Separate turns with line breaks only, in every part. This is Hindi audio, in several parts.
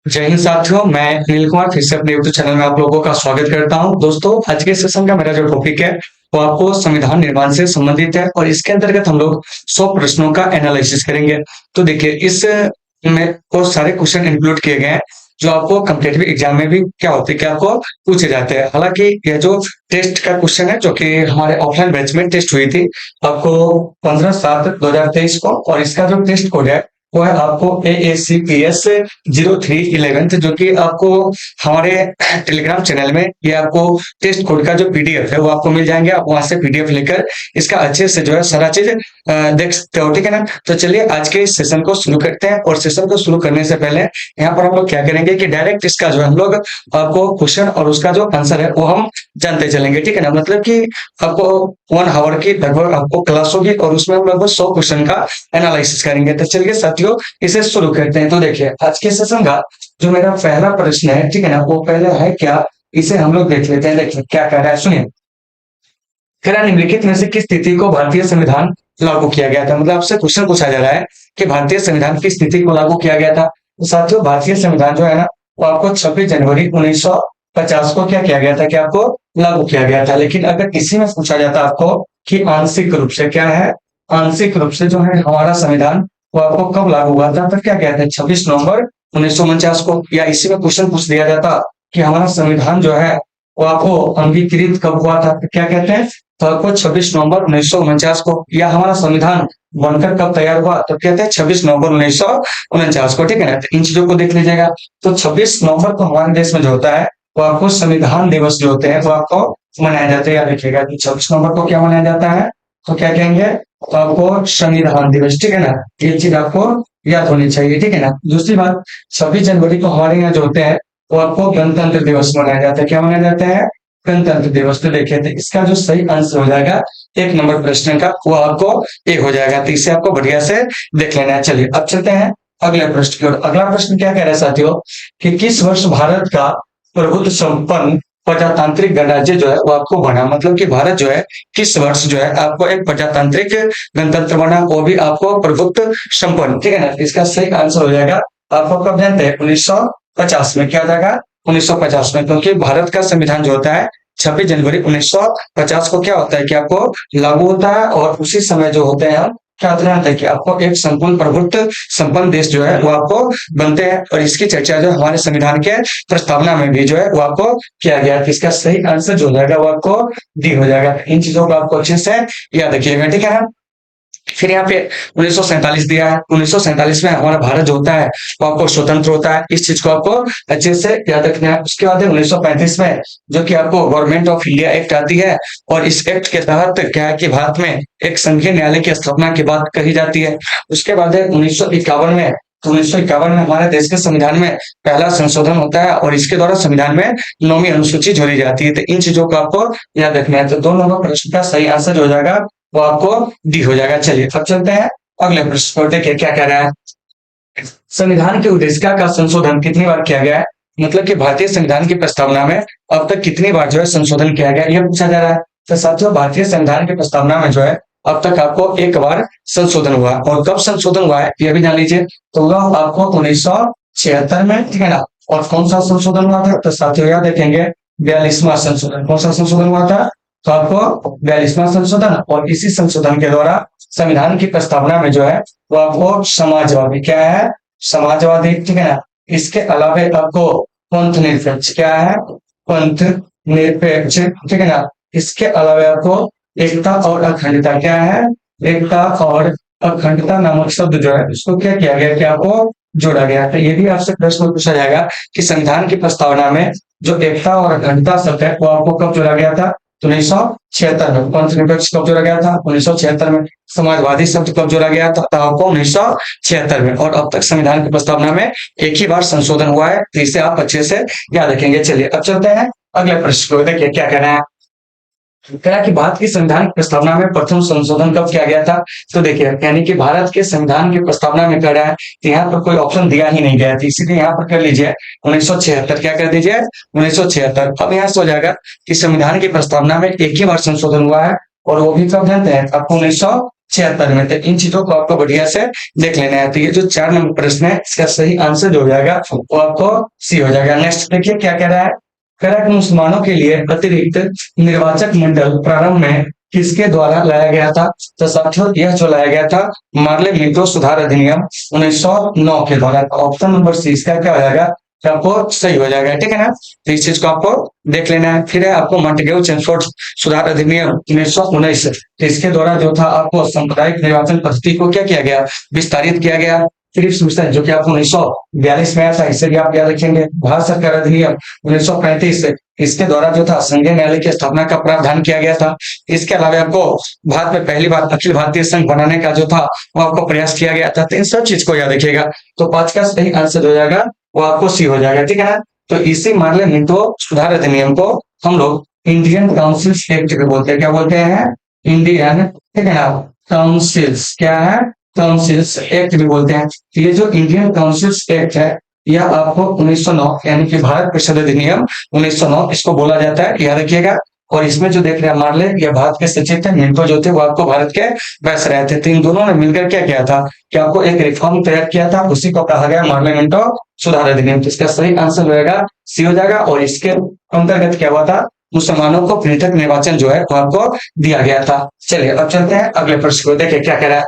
जय हिंद साथियों, मैं अनिल कुमार फिर से अपने यूट्यूब चैनल में आप लोगों का स्वागत करता हूं। दोस्तों, आज के सेशन का मेरा जो टॉपिक है वो आपको संविधान निर्माण से संबंधित है और इसके अंतर्गत हम लोग 100 प्रश्नों का एनालिसिस करेंगे। तो देखिए, इस में बहुत सारे क्वेश्चन इंक्लूड किए गए हैं जो आपको कम्पिटेटिव एग्जाम में भी क्या होते हैं कि आपको पूछे जाते हैं। हालांकि यह जो टेस्ट का क्वेश्चन है जो कि हमारे ऑफलाइन बैच में टेस्ट हुई थी आपको 15/7/2023 को, और इसका जो टेस्ट कोड है वो है आपको AACPS 0311, जो कि आपको हमारे टेलीग्राम चैनल में ये आपको टेस्ट कोड का जो पीडीएफ है वो आपको मिल जाएंगे। आप वहां से पीडीएफ लेकर इसका अच्छे से जो है सारा चीज देख सकते हो, ठीक है ना। तो चलिए आज के इस सेशन को शुरू करते हैं, और सेशन को शुरू करने से पहले यहाँ पर हम लोग क्या करेंगे कि डायरेक्ट इसका जो हम लोग आपको क्वेश्चन और उसका जो आंसर है वो हम जानते चलेंगे, ठीक है ना। मतलब कि आपको 1 आवर की लगभग आपको क्लास होगी और उसमें हम लगभग 100 क्वेश्चन का एनालिसिस करेंगे। तो चलिए साथियों, इसे शुरू करते हैं। तो देखिए, आज के सेशन का जो मेरा पहला प्रश्न है, ठीक है ना, वो पहले है क्या, इसे हम लोग देख लेते हैं। देखिए क्या कह रहा है, सुनिए। कह रहा है, निम्नलिखित में से किस स्थिति को भारतीय संविधान लागू किया गया था। मतलब आपसे क्वेश्चन पूछा जा रहा है कि भारतीय संविधान किस स्थिति को लागू किया गया था। तो साथियों, भारतीय संविधान जो है ना वो आपको 26 जनवरी 1950 को क्या किया गया था कि आपको लागू किया गया था। लेकिन अगर इसी में पूछा जाता आपको कि आंशिक रूप से क्या है, आंशिक रूप से जो है हमारा संविधान वो आपको कब लागू हुआ था, तो क्या कहते हैं 26 नवंबर 1949 को। या इसी में क्वेश्चन पूछ दिया जाता कि हमारा संविधान जो है वो आपको अंगीकृत कब हुआ था, तो क्या कहते हैं, तो आपको 26 नवंबर 1949 को। या हमारा संविधान बनकर कब तैयार हुआ, तो कहते हैं 26 नवंबर 1949 को, ठीक है ना। तो इन चीजों को देख लीजिएगा। तो 26 नवंबर को हमारे देश में जो होता है वो आपको संविधान दिवस जो होते हैं वो आपको मनाया जाता है। याद रखिएगा कि 26 नवंबर को क्या मनाया जाता है, तो क्या कहेंगे, तो आपको संविधान दिवस, ठीक है ना। ये चीज आपको याद होनी चाहिए, ठीक है ना। दूसरी बात, 26 जनवरी को हमारे यहाँ जो होते हैं वो आपको गणतंत्र दिवस मनाया जाता है। क्या मनाया जाता है, गणतंत्र दिवस। तो देखिए, तो इसका जो सही आंसर हो जाएगा 1 नंबर प्रश्न का, वो आपको ए हो जाएगा। तो इसे आपको बढ़िया से देख लेना है। चलिए अब चलते हैं अगले प्रश्न की ओर। अगला प्रश्न क्या कह रहा है साथियों कि किस वर्ष भारत का प्रभुत्व संपन्न प्रजातांत्रिक गणराज्य जो है वो आपको बना। मतलब कि भारत जो है किस वर्ष जो है आपको एक प्रजातांत्रिक गणतंत्र बना, वो भी आपको प्रभुत्व संपन्न, ठीक है ना। इसका सही आंसर हो जाएगा, आपको कब जानते हैं, 1950 में। क्या हो जाएगा, 1950 में, क्योंकि भारत का संविधान जो होता है 26 जनवरी 1950 को क्या होता है कि आपको लागू होता है, और उसी समय जो होते हैं हम क्या होता है कि आपको एक संपूर्ण प्रभुत्व संपन्न देश जो है वो आपको बनते हैं। और इसकी चर्चा जो हमारे संविधान के प्रस्तावना में भी जो है वो आपको किया गया है। इसका सही आंसर जो हो जाएगा वो आपको डी हो जाएगा। इन चीजों को आपको अच्छे से याद रखिएगा, ठीक है ना। फिर यहाँ पे 1947 दिया है। 1947 में हमारा भारत जो होता है वो आपको स्वतंत्र होता है। इस चीज को आपको अच्छे से याद रखना है। उसके बाद 1935 में जो कि आपको गवर्नमेंट ऑफ इंडिया एक्ट आती है, और इस एक्ट के तहत क्या है कि भारत में एक संघीय न्यायालय की स्थापना की बात कही जाती है। उसके बाद 1951 में, तो 1951 में हमारे देश के संविधान में पहला संशोधन होता है, और इसके द्वारा संविधान में 9वीं अनुसूची जोड़ी जाती है। तो इन चीजों को आपको याद रखना है। तो 2 नंबर प्रश्न का सही आंसर हो जाएगा वो आपको डी हो जाएगा। चलिए अब चलते हैं अगले प्रश्न पर। देखिए क्या कह रहा है, संविधान की उद्देशिका का संशोधन कितनी बार किया गया है। मतलब कि भारतीय संविधान की प्रस्तावना में अब तक कितनी बार जो है संशोधन किया गया, यह पूछा जा रहा है। तो साथियों, भारतीय संविधान की प्रस्तावना में जो है अब तक आपको 1 बार संशोधन हुआ, और कब संशोधन हुआ है यह भी जान लीजिए। तो वह आपको 1976 में, ठीक है ना। और कौन सा संशोधन हुआ था, तो साथियों याद रखेंगे 42वां संशोधन। कौन सा संशोधन हुआ था, तो आपको 42वां संशोधन। और इसी संशोधन के द्वारा संविधान की प्रस्तावना में जो है वो आपको समाजवादी, क्या है, समाजवादी, ठीक है ना। इसके अलावा आपको पंथ निरपेक्ष, क्या है, पंथ निरपेक्ष, ठीक है ना। इसके अलावा आपको एकता और अखंडता, क्या है, एकता और अखंडता नामक शब्द जो है उसको क्या किया गया कि आपको जोड़ा गया। तो ये भी आपसे प्रश्न पूछा जाएगा कि संविधान की प्रस्तावना में जो एकता और अखंडता शब्द है वो आपको कब जोड़ा गया था, तो 1976 में। पंथ निरपेक्ष कब जोड़ा गया था, 1976 में। समाजवादी शब्द कब जोड़ा गया था, आपको 1976 में। और अब तक संविधान की प्रस्तावना में एक ही बार संशोधन हुआ है, तो इसे आप अच्छे से याद रखेंगे। चलिए अब चलते हैं अगले प्रश्न को। देखिए क्या कहना है, कहा कि भारत की संविधान की प्रस्तावना में प्रथम संशोधन कब किया गया था। तो देखिए, यानी कि भारत के संविधान की प्रस्तावना में कह रहा है कि यहाँ पर कोई ऑप्शन दिया ही नहीं गया था, इसीलिए यहाँ पर कर लीजिए 1976। क्या कर दीजिए, 1976। अब यहाँ से हो जाएगा कि संविधान की प्रस्तावना में एक ही बार संशोधन हुआ है, और वो भी कब जानते हैं, आपको 1976 में। तो इन चीजों को आपको बढ़िया से देख लेना है। तो ये जो 4 नंबर प्रश्न है, इसका सही आंसर जो हो जाएगा वो आपको सी हो जाएगा। नेक्स्ट देखिए क्या कह रहा है। कह रहा है कि मुसलमानों के लिए अतिरिक्त निर्वाचक मंडल प्रारंभ में किसके द्वारा लाया गया था? तो साथियों यह जो लाया गया था मार्ले मीटो सुधार अधिनियम 1909 के द्वारा। ऑप्शन नंबर सी इसका क्या हो जाएगा, आपको सही हो जाएगा। ठीक है ना, तो इस चीज को आपको देख लेना है। फिर है आपको मॉन्टेग्यू चेमस्फोर्ड सुधार अधिनियम 1919, तो इसके द्वारा जो था आपको सांप्रदायिक निर्वाचन पद्धति को क्या किया गया, विस्तारित किया गया। फिलिप्स मिशन जो कि आपको 1942 में आया था, इसे भी आप याद रखेंगे। भारत सरकार अधिनियम 1935, इसके द्वारा जो था संघीय न्यायालय की स्थापना का प्रावधान किया गया था। इसके अलावा आपको भारत में पहली बार अखिल भारतीय संघ बनाने का जो था वो आपको प्रयास किया गया था। तो इन सब चीज को याद रखिएगा। तो 5 का सही आंसर हो जाएगा वो आपको सी हो जाएगा। ठीक है ना, तो इसी मार्ले मिंटो सुधार अधिनियम को हम लोग इंडियन काउंसिल्स एक्ट भी बोलते हैं। क्या बोलते हैं? इंडियन, ठीक है ना, काउंसिल्स, क्या है? काउंसिल्स एक्ट भी बोलते हैं। तो ये जो इंडियन काउंसिल्स एक्ट है यह आपको 1909 यानी कि भारत परिषद अधिनियम 1909 इसको बोला जाता है, याद रखिएगा। और इसमें जो देख रहे हैं मार्ले, ये भारत के सचिव थे, मिंटो जो थे वो आपको भारत के वायसराय थे। तो इन दोनों ने मिलकर क्या किया था कि आपको एक रिफॉर्म तैयार किया था, उसी को कहा गया मार्ले मिंटो सुधार अधिनियम। तो इसका सही आंसर रहेगा सी हो जाएगा। और इसके अंतर्गत क्या हुआ था, मुसलमानों को पृथक निर्वाचन जो है वो आपको दिया गया था। चलिए अब चलते हैं अगले प्रश्न को। देखिए क्या कह रहा है।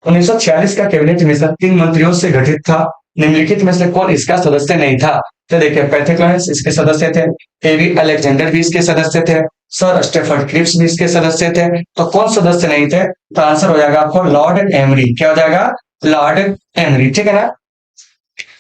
1946 का कैबिनेट मिशन 3 मंत्रियों से गठित था, निम्नलिखित में से कौन इसका सदस्य नहीं था? तो देखिए पैथेक्लस इसके सदस्य थे, एवी अलेक्जेंडर भी इसके सदस्य थे, सर स्टेफर्ड क्रिप्स भी इसके सदस्य थे। तो कौन सदस्य नहीं थे? तो आंसर हो जाएगा आपको लॉर्ड एमरी। क्या हो जाएगा? Lord emery. ठीक है ना,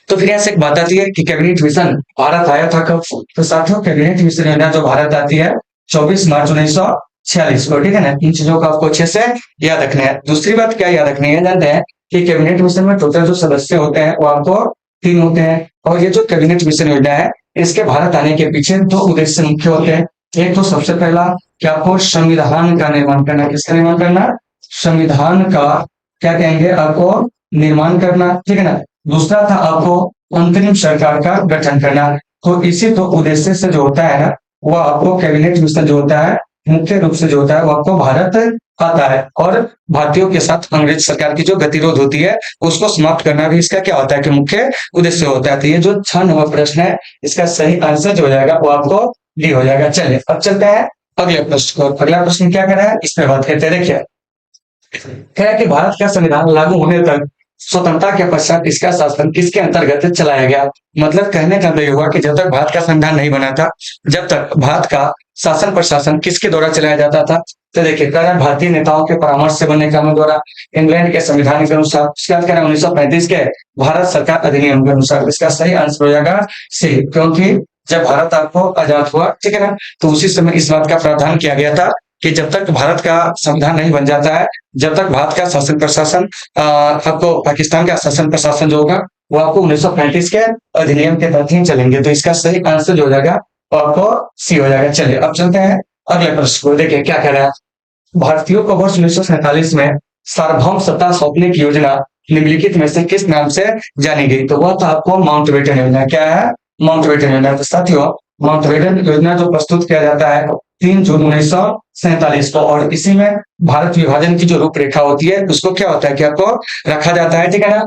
तो फिर ऐसे एक बात आती है कि कैबिनेट मिशन भारत आया था कब? तो साथियों कैबिनेट मिशन योजना जो भारत आती है 24 मार्च 1946 को। ठीक है ना, इन चीजों को आपको अच्छे से याद रखना है। दूसरी बात क्या याद रखनी है, जानते हैं कि कैबिनेट मिशन में टोटल जो सदस्य होते हैं वो आपको 3 होते हैं। और ये जो कैबिनेट मिशन योजना है इसके भारत आने के पीछे 2 उद्देश्य मुख्य होते हैं। एक तो सबसे पहला कि आपको संविधान का निर्माण करना। किसका निर्माण करना? संविधान का क्या कहेंगे, आपको निर्माण करना। ठीक है ना, दूसरा था आपको अंतरिम सरकार का गठन करना। तो इसी 2 उद्देश्य से जो होता है ना वो आपको कैबिनेट मिशन जो होता है मुख्य रूप से जो होता है वो आपको भारत आता है। और भारतीयों के साथ अंग्रेज सरकार की जो गतिरोध होती है उसको समाप्त करना भी इसका क्या होता है कि मुख्य उद्देश्य होता है। तो ये जो 6 नंबर प्रश्न है इसका सही आंसर जो हो जाएगा वो आपको डी हो जाएगा। चलिए अब चलते हैं अगले प्रश्न को। अगला प्रश्न क्या कर रहा है, इस पे बात करते हैं। देखिए कह रहा है कि भारत का संविधान लागू होने तक स्वतंत्रता के पश्चात इसका शासन किसके अंतर्गत चलाया गया? मतलब कहने का ये हुआ कि जब तक भारत का संविधान नहीं बना था, जब तक भारत का शासन प्रशासन किसके द्वारा चलाया जाता था? तो देखिए कारण भारतीय नेताओं के परामर्श से बनने कानून द्वारा, इंग्लैंड के संविधान के अनुसार, इसके बाद 1935 के भारत सरकार अधिनियम के अनुसार। इसका सही आंसर हो जाएगा सी, क्योंकि जब भारत आपको आजाद हुआ, ठीक है ना, तो उसी समय इस बात का प्रावधान किया गया था कि जब तक भारत का संविधान नहीं बन जाता है, जब तक भारत का शासन प्रशासन आपको पाकिस्तान का शासन प्रशासन जो होगा वो आपको 1935 के अधिनियम के तहत ही चलेंगे। तो इसका सही आंसर जो हो जाएगा वो आपको सी हो जाएगा। चलिए अब चलते हैं अगले प्रश्न को। देखिए क्या कह रहा है। भारतीयों को वर्ष 1947 में सार्वभौम सत्ता सौंपने की योजना निम्नलिखित में से किस नाम से जानी गई? तो वह था आपको माउंटबेटन योजना। क्या है? माउंटबेटन योजना। तो साथियों माउंटबेटन योजना जो प्रस्तुत किया जाता है 3 जून 1947 को, और इसी में भारत विभाजन की जो रूपरेखा होती है उसको क्या होता है कि आपको रखा जाता है। ठीक है ना,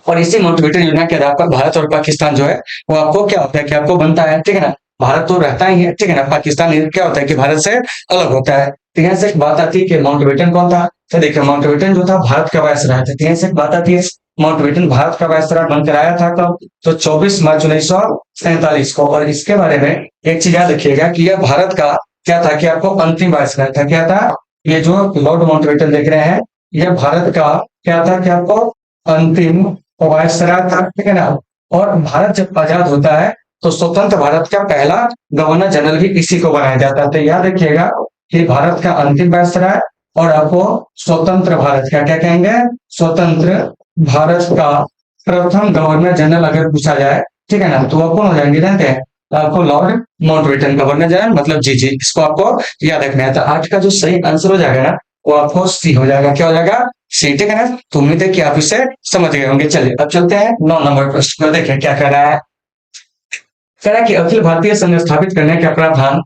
और इसी माउंटबेटन योजना के आधार पर भारत और पाकिस्तान जो है वो आपको क्या होता है कि आपको बनता है। ठीक है ना, भारत तो रहता ही है, ठीक है ना, पाकिस्तान क्या होता है कि भारत से अलग होता है। तो यहाँ से एक बात आती है कि माउंटबेटन कौन था? तो देखिए माउंटबेटन जो था भारत का वायसराय था। तो यहाँ से एक बात आती है माउंटबेटन भारत का वायसराय बनकर आया था कब? तो 24 मार्च 1947 को। और इसके बारे में एक चीज याद रखिएगा कि यह भारत का क्या था कि आपको अंतिम वायसराय था। क्या था? ये जो लॉर्ड माउंटबेटन देख रहे हैं यह भारत का क्या था कि आपको अंतिम वायसराय था। ठीक है ना, और भारत जब आजाद होता है तो स्वतंत्र भारत का पहला गवर्नर जनरल भी इसी को बनाया जाता है। तो याद रखिएगा कि भारत का अंतिम वायसराय और आपको स्वतंत्र भारत का क्या कहेंगे? स्वतंत्र भारत का प्रथम गवर्नर जनरल अगर पूछा जाए, ठीक है ना, तो वो कौन हो जाएंगे जानते हैं? आपको लॉर्ड माउंटबेटन गवर्नर जनरल मतलब जी। इसको आपको याद रखना है। तो आज का जो सही आंसर हो जाएगा ना वो आपको सी हो जाएगा। क्या हो जाएगा? सी। ठीक है ना, तो उम्मीद है कि आप इसे समझ गए होंगे। चलिए अब चलते हैं 9 नंबर प्रश्न को। देखिए क्या कह रहा है। कह रहा है कि अखिल भारतीय संघ स्थापित करने का प्रावधान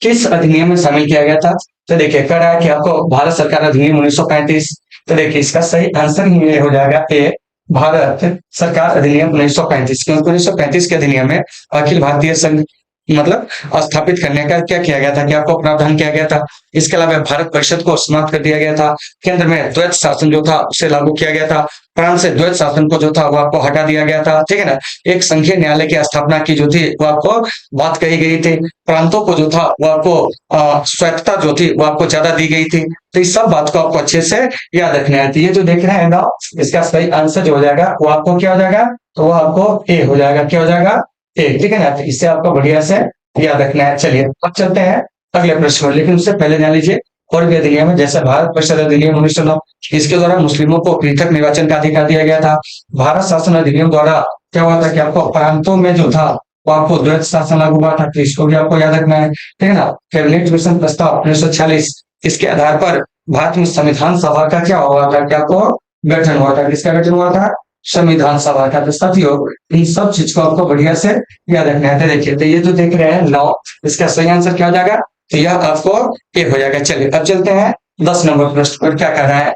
किस अधिनियम में शामिल किया गया था? तो देखिए कह रहा है कि आपको भारत सरकार अधिनियम 1935। तो देखिए इसका सही आंसर ही ये हो जाएगा ए, भारत सरकार अधिनियम 1935। क्योंकि 1935 के अधिनियम में अखिल भारतीय संघ मतलब स्थापित करने का क्या किया गया था कि आपको प्रावधान किया गया था। इसके अलावा भारत परिषद को समाप्त कर दिया गया था। केंद्र में द्वैत शासन जो था उसे लागू किया गया था। प्रांत से द्वैत शासन को जो था वो आपको हटा दिया गया था, ठीक है ना। एक संघीय न्यायालय की स्थापना की जो थी वो आपको बात कही गई थी। प्रांतों को जो था वो आपको स्वायत्तता जो थी वो आपको ज्यादा दी गई थी। तो इस सब बात को आपको अच्छे से याद रखना है। तो ये जो देख रहे हैं ना, इसका सही आंसर जो हो जाएगा वो आपको क्या हो जाएगा, तो वो आपको ए हो जाएगा। क्या हो जाएगा, ए, ठीक है ना। तो इससे आपको बढ़िया से याद रखना है। चलिए अब चलते हैं अगले प्रश्न पर, लेकिन उससे पहले जान लीजिए और भी अधिनियम है। जैसे भारत परिषद अधिनियम 1909, इसके द्वारा मुस्लिमों को पृथक निर्वाचन का अधिकार दिया गया था। भारत शासन अधिनियम द्वारा क्या हुआ था कि आपको प्रांतों में जो था वो आपको द्वैत शासन लागू हुआ था। तो इसको भी आपको याद रखना है, ठीक है ना। कैबिनेट मिशन प्रस्ताव 1946, इसके आधार पर भारत में संविधान सभा का क्या हुआ था, क्या आपको गठन हुआ था। किसका गठन हुआ था, संविधान सभा का। तो साथियों इन सब चीज को आपको बढ़िया से याद रखना है। तो देखिए, तो ये जो देख रहे हैं लॉ, इसका सही आंसर क्या हो जाएगा, तो यह आपको ए हो जाएगा। चलिए अब चलते हैं 10 नंबर प्रश्न पर। क्या कर रहा है,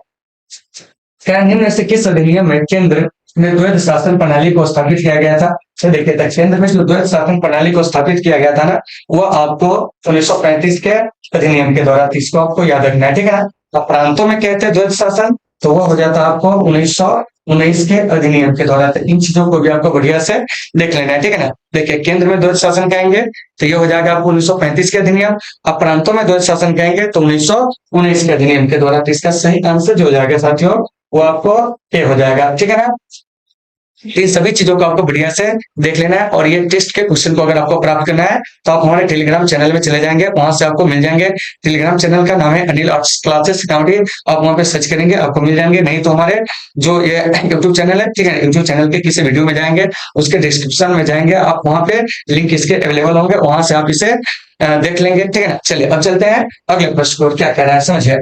क्या निम्न से किस अधिनियम में केंद्र में द्वैत शासन प्रणाली को स्थापित किया गया था। तो देखिए केंद्र में जो द्वैत शासन प्रणाली को स्थापित किया गया था ना, वो आपको 1935 के अधिनियम के द्वारा। इसको आपको याद रखना है, ठीक है ना। अब प्रांतों में कहते हैं द्वैत शासन, तो वो हो जाता है आपको 1919 के अधिनियम के द्वारा। तो इन चीजों को भी आपको बढ़िया से देख लेना है, ठीक है ना। देखिए केंद्र में द्वैत शासन कहेंगे तो ये हो जाएगा आपको 1935 के अधिनियम। अब प्रांतों में द्वैत शासन कहेंगे तो 1919 के अधिनियम के द्वारा। तो इसका सही आंसर जो हो जाएगा साथियों वो आपको ए हो जाएगा, ठीक है ना। इन सभी चीजों को आपको बढ़िया से देख लेना है। और ये टेस्ट के क्वेश्चन को अगर आपको प्राप्त करना है तो आप हमारे टेलीग्राम चैनल में चले जाएंगे, वहां से आपको मिल जाएंगे। टेलीग्राम चैनल का नाम है अनिल आर्ट्स क्लासेस सिक्योरिटी, आप वहां पे सर्च करेंगे आपको मिल जाएंगे। नहीं तो हमारे जो ये यूट्यूब चैनल है, ठीक है, यूट्यूब चैनल के किसी वीडियो में जाएंगे, उसके डिस्क्रिप्शन में जाएंगे, आप वहां पे लिंक इसके अवेलेबल होंगे, वहां से आप इसे देख लेंगे, ठीक है ना। चलिए अब चलते हैं अगले प्रश्न को। क्या कह रहा है समझिए,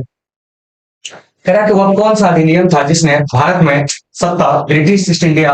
कह रहा है कि वह कौन सा अधिनियम था जिसने भारत में सत्ता ब्रिटिश ईस्ट इंडिया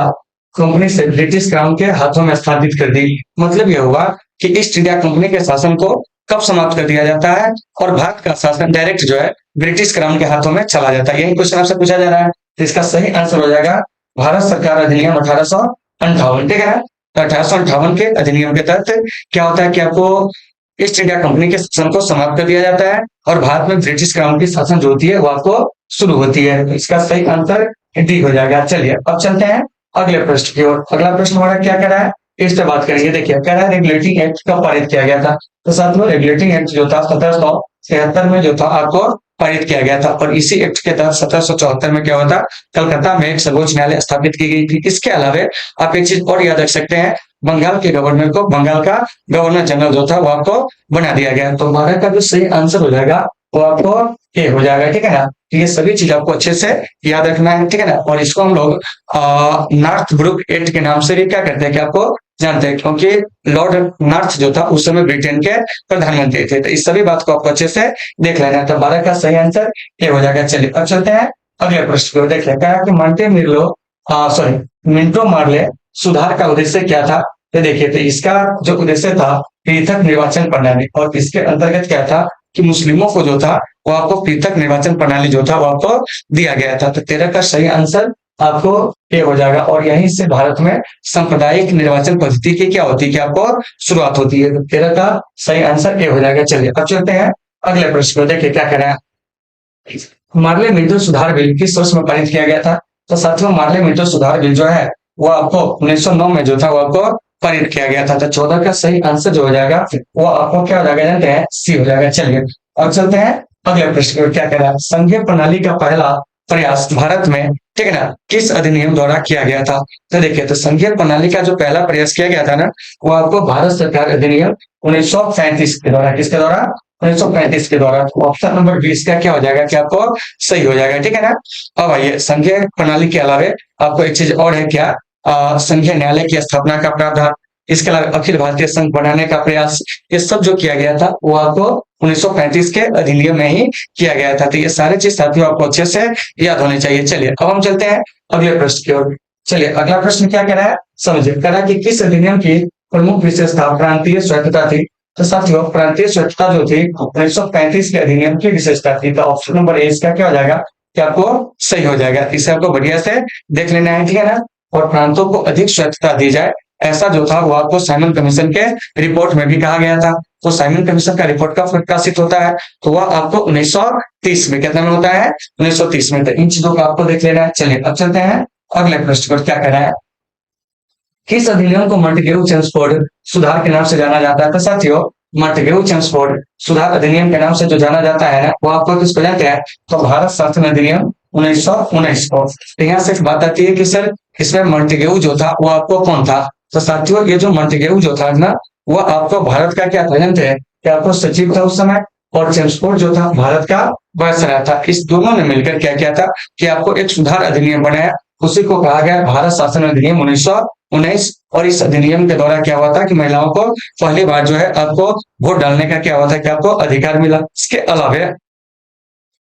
कंपनी से ब्रिटिश क्राउन के हाथों में स्थापित कर दी। मतलब यह हुआ कि ईस्ट इंडिया कंपनी के शासन को कब समाप्त कर दिया जाता है और भारत का शासन डायरेक्ट जो है ब्रिटिश क्राउन के हाथों में चला जाता है। यही क्वेश्चन आपसे पूछा जा रहा है। तो इसका सही आंसर हो जाएगा भारत सरकार अधिनियम 1858, ठीक है ना। तो 1858 के अधिनियम के तहत क्या होता है कि आपको ईस्ट इंडिया कंपनी के शासन को समाप्त कर दिया जाता है और भारत में ब्रिटिश क्राउन की शासन जो होती है वो आपको शुरू होती है। तो इसका सही आंसर डी हो जाएगा। चलिए अब चलते हैं अगले प्रश्न की ओर। अगला प्रश्न हमारा क्या कह रहा है, इस पे बात करेंगे। देखिए कह रहा है रेगुलेटिंग एक्ट कब पारित किया गया था। तो साथ में रेगुलेटिंग एक्ट जो था 1773 में जो था आपको पारित किया गया था। और इसी एक्ट के तहत 1774 में क्या हुआ था, कलकत्ता में एक सर्वोच्च न्यायालय स्थापित की गई थी। इसके अलावा आप एक चीज और याद रख सकते हैं, बंगाल के गवर्नर को बंगाल का गवर्नर जनरल जो था वो आपको बना दिया गया। तो हमारा का जो सही आंसर हो जाएगा वो आपको ए हो जाएगा, ठीक है ना। तो ये सभी चीज आपको अच्छे से याद रखना है, ठीक है ना। और इसको हम लोग नॉर्थ ब्रुक एक्ट के नाम से भी क्या करते हैं कि आपको जानते हैं, क्योंकि लॉर्ड नॉर्थ जो था उस समय ब्रिटेन के प्रधानमंत्री थे। तो इस सभी बात को आपको अच्छे से देख लेना है। तो 12 का सही आंसर ए हो जाएगा। चलिए अब चलते हैं अगले प्रश्न को। देखिए क्या कि मिंटो मार्ले सुधार का उद्देश्य क्या था। तो देखिए तो इसका जो उद्देश्य था पृथक निर्वाचन प्रणाली, और इसके अंतर्गत क्या था कि मुस्लिमों को जो था वो आपको पृथक निर्वाचन प्रणाली जो था वो आपको दिया गया था। तो 13 का सही आंसर आपको ए हो जाएगा। और यहीं से भारत में सांप्रदायिक निर्वाचन पद्धति की क्या होती है कि आपको शुरुआत होती है। तो 13 का सही आंसर ए हो जाएगा। चलिए अब चलते हैं अगले प्रश्न को। देखिए क्या कह रहे हैं, मार्ले मिंटो सुधार बिल किस वर्ष में पारित किया गया था। तो साथियों मार्ले मिंटो सुधार बिल जो है वो आपको 1909 में जो था वो आपको पारित किया गया था। तो 14 का सही आंसर जो हो जाएगा वो आपको क्या हो जाएगा जानते हैं, सी हो जाएगा। चलिए अब चलते हैं अगले प्रश्न को। क्या कह रहा है, संघीय प्रणाली का पहला प्रयास भारत में, ठीक है ना, किस अधिनियम द्वारा किया गया था। तो देखिए तो संघीय प्रणाली का जो पहला प्रयास किया गया था ना वो आपको भारत सरकार अधिनियम 1935 के द्वारा। किसके द्वारा, 1935 के द्वारा। ऑप्शन नंबर 20 का क्या हो जाएगा कि आपको सही हो जाएगा, ठीक है ना। अब आइए संघीय प्रणाली के अलावा आपको एक चीज और है क्या, संघीय न्यायालय की स्थापना का प्रावधान, इसके अलावा अखिल भारतीय संघ बनाने का प्रयास, ये सब जो किया गया था वो आपको 1935 के अधिनियम में ही किया गया था। तो ये सारे चीज साथियों आपको अच्छे से याद होने चाहिए। चलिए अब हम चलते हैं अगले प्रश्न की ओर। चलिए अगला प्रश्न क्या कह रहा है समझिए, कह रहा है कि किस अधिनियम की प्रमुख विशेषता प्रांतीय स्वायत्तता थी। तो साथियों प्रांतीय स्वच्छता जो थी 1935 के अधिनियम की विशेषता थी। तो ऑप्शन नंबर ए इसका क्या हो जाएगा कि आपको सही हो जाएगा। इसे आपको बढ़िया से देख लेना है, ठीक है ना। और प्रांतों को अधिक स्वच्छता दी जाए, ऐसा जो था वो आपको साइमन कमीशन के रिपोर्ट में भी कहा गया था। तो साइमन कमीशन का रिपोर्ट कब प्रकाशित होता है, तो वह आपको 1930 में, कितने में होता है 1930 में। तो इन चीजों को आपको देख लेना है। चलिए अब चलते हैं अगले प्रश्न पर। क्या कहना है, किस अधिनियम को मॉन्टेग्यू चेम्सफोर्ड सुधार के नाम से जाना जाता है। तो साथियों मॉन्टेग्यू चेम्सफोर्ड सुधार अधिनियम के नाम से जो जाना जाता है ना, वो आपको किसको जानते हैं, तो भारत शासन अधिनियम 1919 को। तो यहाँ से एक बात आती है कि सर इसमें मॉन्टेग्यू जो था वो आपको कौन था। तो साथियों ये जो मॉन्टेग्यू जो था ना, वो आपको भारत का क्या था जानते हैं, कि आपको सचिव था उस समय, और चेम्सफोर्ड जो था भारत का वायसराय था। इस दोनों ने मिलकर क्या किया था कि आपको एक सुधार अधिनियम बनाया, उसी को कहा गया भारत शासन अधिनियम 1919। और इस अधिनियम के द्वारा क्या हुआ था कि महिलाओं को पहली बार जो है आपको वोट डालने का क्या हुआ था कि आपको अधिकार मिला। इसके अलावा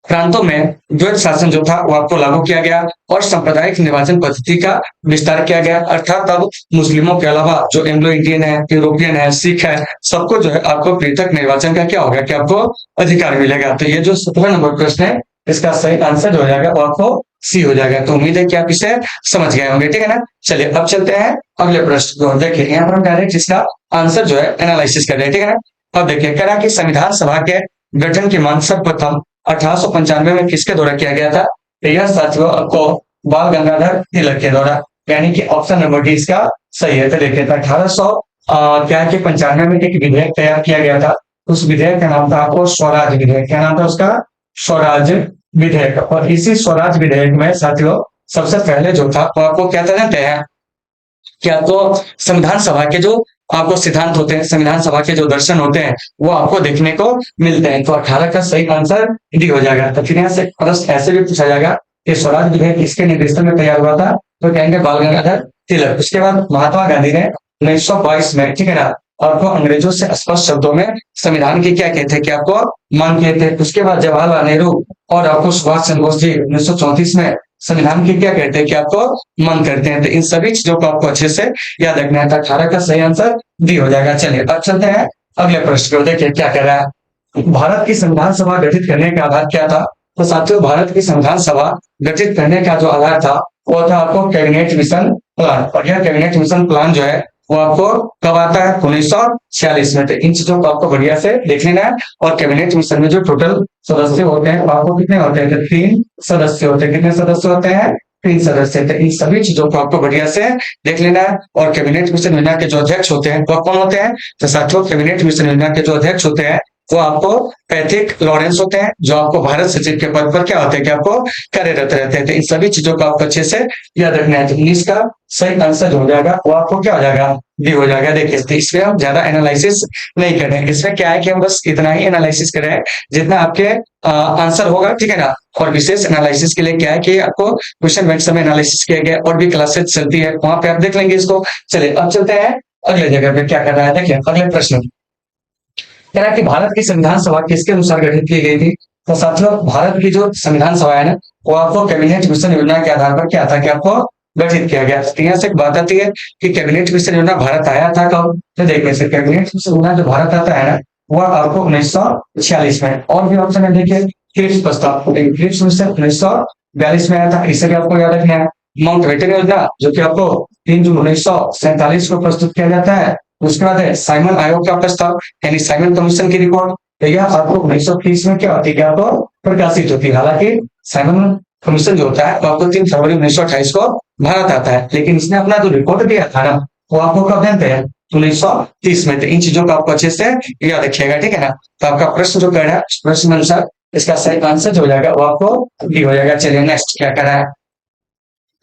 प्रांतों में द्वैत शासन जो था वो आपको लागू किया गया, और सांप्रदायिक निर्वाचन पद्धति का विस्तार किया गया। अर्थात अब मुस्लिमों के अलावा जो एंग्लो इंडियन है, यूरोपियन है, सिख है, सबको जो है आपको पृथक निर्वाचन का क्या होगा कि आपको अधिकार मिलेगा। तो ये जो 17 नंबर प्रश्न है, इसका सही आंसर जो हो जाएगा वो आपको सी हो जाएगा। तो उम्मीद है कि आप इसे समझ गए होंगे, ठीक है ना। चलिए अब चलते हैं अगले प्रश्न को। देखिए यहाँ पर हम डायरेक्ट इसका आंसर जो है एनालिसिस कर रहे हैं, ठीक है ना। अब देखिए कह रहा कि संविधान सभा के गठन की मांग सर्वप्रथम 1895 में किसके द्वारा किया गया था। तो यह साथियों आपको बाल गंगाधर तिलक के द्वारा, यानी कि ऑप्शन नंबर डी इसका सही है। तो देखिए 1895 में एक विधेयक तैयार किया गया था। उस विधेयक का नाम था आपको स्वराज विधेयक। क्या नाम था उसका, स्वराज विधेयक। और इसी स्वराज विधेयक में साथियों सबसे पहले जो था वो आपको क्या था जानते हैं, कि आपको संविधान सभा के जो आपको सिद्धांत होते हैं, संविधान सभा के जो दर्शन होते हैं, वो आपको देखने को मिलते हैं। तो 18 का सही आंसर डी हो जाएगा। तो फिर यहाँ से प्रश्न ऐसे भी पूछा जाएगा कि स्वराज विधेयक किसके निर्देशन में तैयार हुआ था, तो कहेंगे बाल गंगाधर तिलक। उसके बाद महात्मा गांधी ने 1922 में, ठीक है ना, आपको अंग्रेजों से स्पष्ट शब्दों में संविधान की क्या कहते हैं कि आपको मांग किए थे। उसके बाद जवाहरलाल नेहरू और आपको सुभाष चंद्र बोस जी 1934 में संविधान की क्या कहते हैं कि आपको मांग करते हैं। तो इन सभी चीजों को आपको अच्छे से याद रखना है। 18 का सही आंसर डी हो जाएगा। चलिए अब चलते हैं अगले प्रश्न को। देखिए क्या कह रहा है, भारत की संविधान सभा गठित करने का आधार क्या था। तो साथियों भारत की संविधान सभा गठित करने का जो आधार था वो था आपको कैबिनेट मिशन प्लान। और यह कैबिनेट मिशन प्लान जो है वो आपको कब आता है 1946 में। तो इन चीजों को आपको बढ़िया से देख लेना है। और कैबिनेट मिशन में जो टोटल सदस्य होते हैं आपको कितने होते हैं, तो 3 सदस्य होते हैं। कितने सदस्य होते हैं, 3 सदस्य। तो इन सभी चीजों को आपको बढ़िया से देख लेना है। और कैबिनेट मिशन योजना के जो अध्यक्ष होते हैं वो कौन होते हैं, तो साथियों कैबिनेट मिशन योजना के जो अध्यक्ष होते हैं वो आपको पैथिक लॉरेंस होते हैं, जो आपको भारत सचिव के पद पर क्या होते हैं कि आपको कार्यरत रहते हैं। तो इन सभी चीजों को आपको अच्छे से याद रखना है। तो 19 का सही आंसर हो जाएगा वो आपको क्या हो जाएगा, डी हो जाएगा। देखिए तो इसमें हम ज्यादा एनालिसिस नहीं कर रहे हैं। इसमें क्या है कि हम बस इतना ही एनालिसिस कर रहे हैं जितना आपके आंसर होगा, ठीक है ना। और विशेष एनालिसिस के लिए क्या है कि आपको क्वेश्चन बैंक में एनालिसिस किया गया, और भी क्लासेस चलती है वहां पे आप देख लेंगे इसको। चलिए अब चलते हैं अगले जगह पे। क्या कर रहा है, देखिए अगले प्रश्न कह रहा है कि भारत की संविधान सभा किसके अनुसार गठित की गई थी। तो साथियों भारत की जो संविधान सभा है ना, वो आपको कैबिनेट मिशन योजना के आधार पर क्या था कि आपको गठित किया गया। तो यहाँ से एक बात आती है कि कैबिनेट मिशन योजना भारत आया था कब, तो देखिए सर कैबिनेट मिशन योजना जो भारत आता है ना, वह आपको 1946 में। और भी ऑप्शन है देखिए, क्रिप्स प्रस्ताव 1942 में आया था, इसे भी आपको याद रखना है। माउंटबेटन योजना जो कि आपको 3 जून 1947 को प्रस्तुत किया जाता है। उसके बाद है साइमन आयोग का प्रस्ताव, यानी साइमन कमीशन की रिपोर्ट। तो यह आपको 1930 में क्या होती है कि आपको प्रकाशित होती है। हालांकि साइमन कमीशन जो होता है वो आपको 3 फरवरी 1928 को भारत आता है, लेकिन इसने अपना जो रिपोर्ट दिया था ना, वो आपको कब देते हैं 1930 में। तो इन चीजों को आपको अच्छे से याद रखिएगा, ठीक है ना। तो आपका प्रश्न जो कर रहा है प्रश्न अनुसार इसका सही आंसर जो हो जाएगा वो आपको डी हो जाएगा। चलिए नेक्स्ट क्या कर रहा है,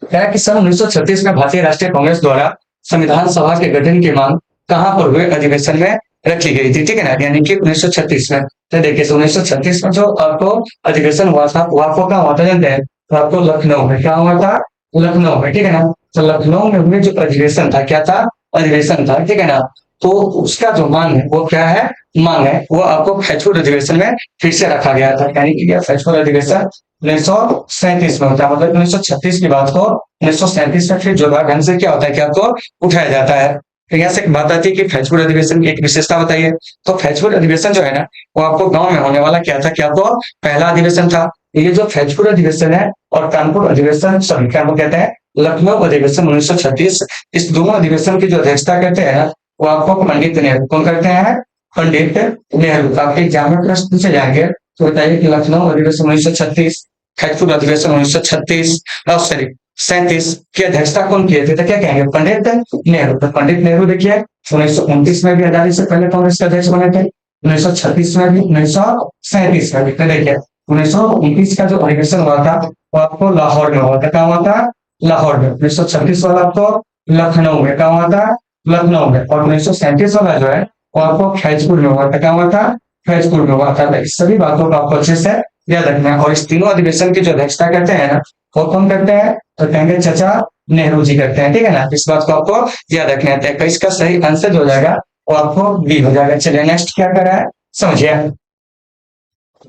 कह रहा है कि सन 1936 में भारतीय राष्ट्रीय कांग्रेस द्वारा संविधान सभा के गठन की मांग कहां पर हुए अधिवेशन में रखी गई थी, ठीक है ना, यानी कि 1936 में। तो देखिए 1936 में जो आपको अधिवेशन हुआ था वो आपको कहाँ हुआ था जानते हैं, तो आपको लखनऊ में। क्या हुआ था, लखनऊ में, ठीक है ना। तो लखनऊ में हुए जो अधिवेशन था क्या था, अधिवेशन था, ठीक है ना। तो उसका जो मांग है वो क्या है, मांग है वो आपको फैचफुल अधिवेशन में फिर से रखा गया था। यानी कि यह फैचफुल अधिवेशन 1937 में होता है, मतलब 1936 की बात को 1937 में फिर जोरदार ढंग से क्या होता है कि आपको उठाया जाता है। तो यहाँ से एक बात आती है कि फैजपुर अधिवेशन की एक विशेषता बताइए। तो फैजपुर अधिवेशन जो है ना, वो आपको गांव में होने वाला क्या था, क्या आपको पहला अधिवेशन था। ये जो फैजपुर अधिवेशन है और कानपुर अधिवेशन, सभी क्या कहते हैं, लखनऊ अधिवेशन 1936, इस दोनों अधिवेशन की जो अध्यक्षता करते हैं ना, वो आपको पंडित नेहरू कौन करते हैं, पंडित नेहरू। आपके एग्जाम में प्रश्न पूछे जाएंगे तो बताइए कि लखनऊ अधिवेशन 1936, फैजपुर अधिवेशन 1936, सॉरी 37 की अध्यक्षता कौन किए थे, तो क्या कहेंगे, पंडित नेहरू। तो पंडित नेहरू देखिए 1929 में भी आजादी से पहले कांग्रेस के अध्यक्ष बने थे, 1936 में भी, 1937 में भी। तो देखिए 1929 का जो अधिवेशन हुआ था वो आपको लाहौर में हुआ था। कहाँ हुआ था, लाहौर में। 1936 वाला आपको लखनऊ में, कहाँ हुआ था, लखनऊ में। और 1937 वाला जो है वो आपको फैजपुर में हुआ था। कहाँ हुआ था, फैजपुर में हुआ था। इस सभी बातों को आपको अच्छे से याद रखना है। और इस तीनों अधिवेशन की जो अध्यक्षता करते हैं ना, वो कौन करते हैं, तो कहेंगे चाचा नेहरू जी करते हैं, ठीक है ना। इस बात को आपको याद रखना है। तो इसका सही आंसर जो हो जाएगा वो आपको बी हो जाएगा। चलिए नेक्स्ट क्या कर रहा है, समझिए।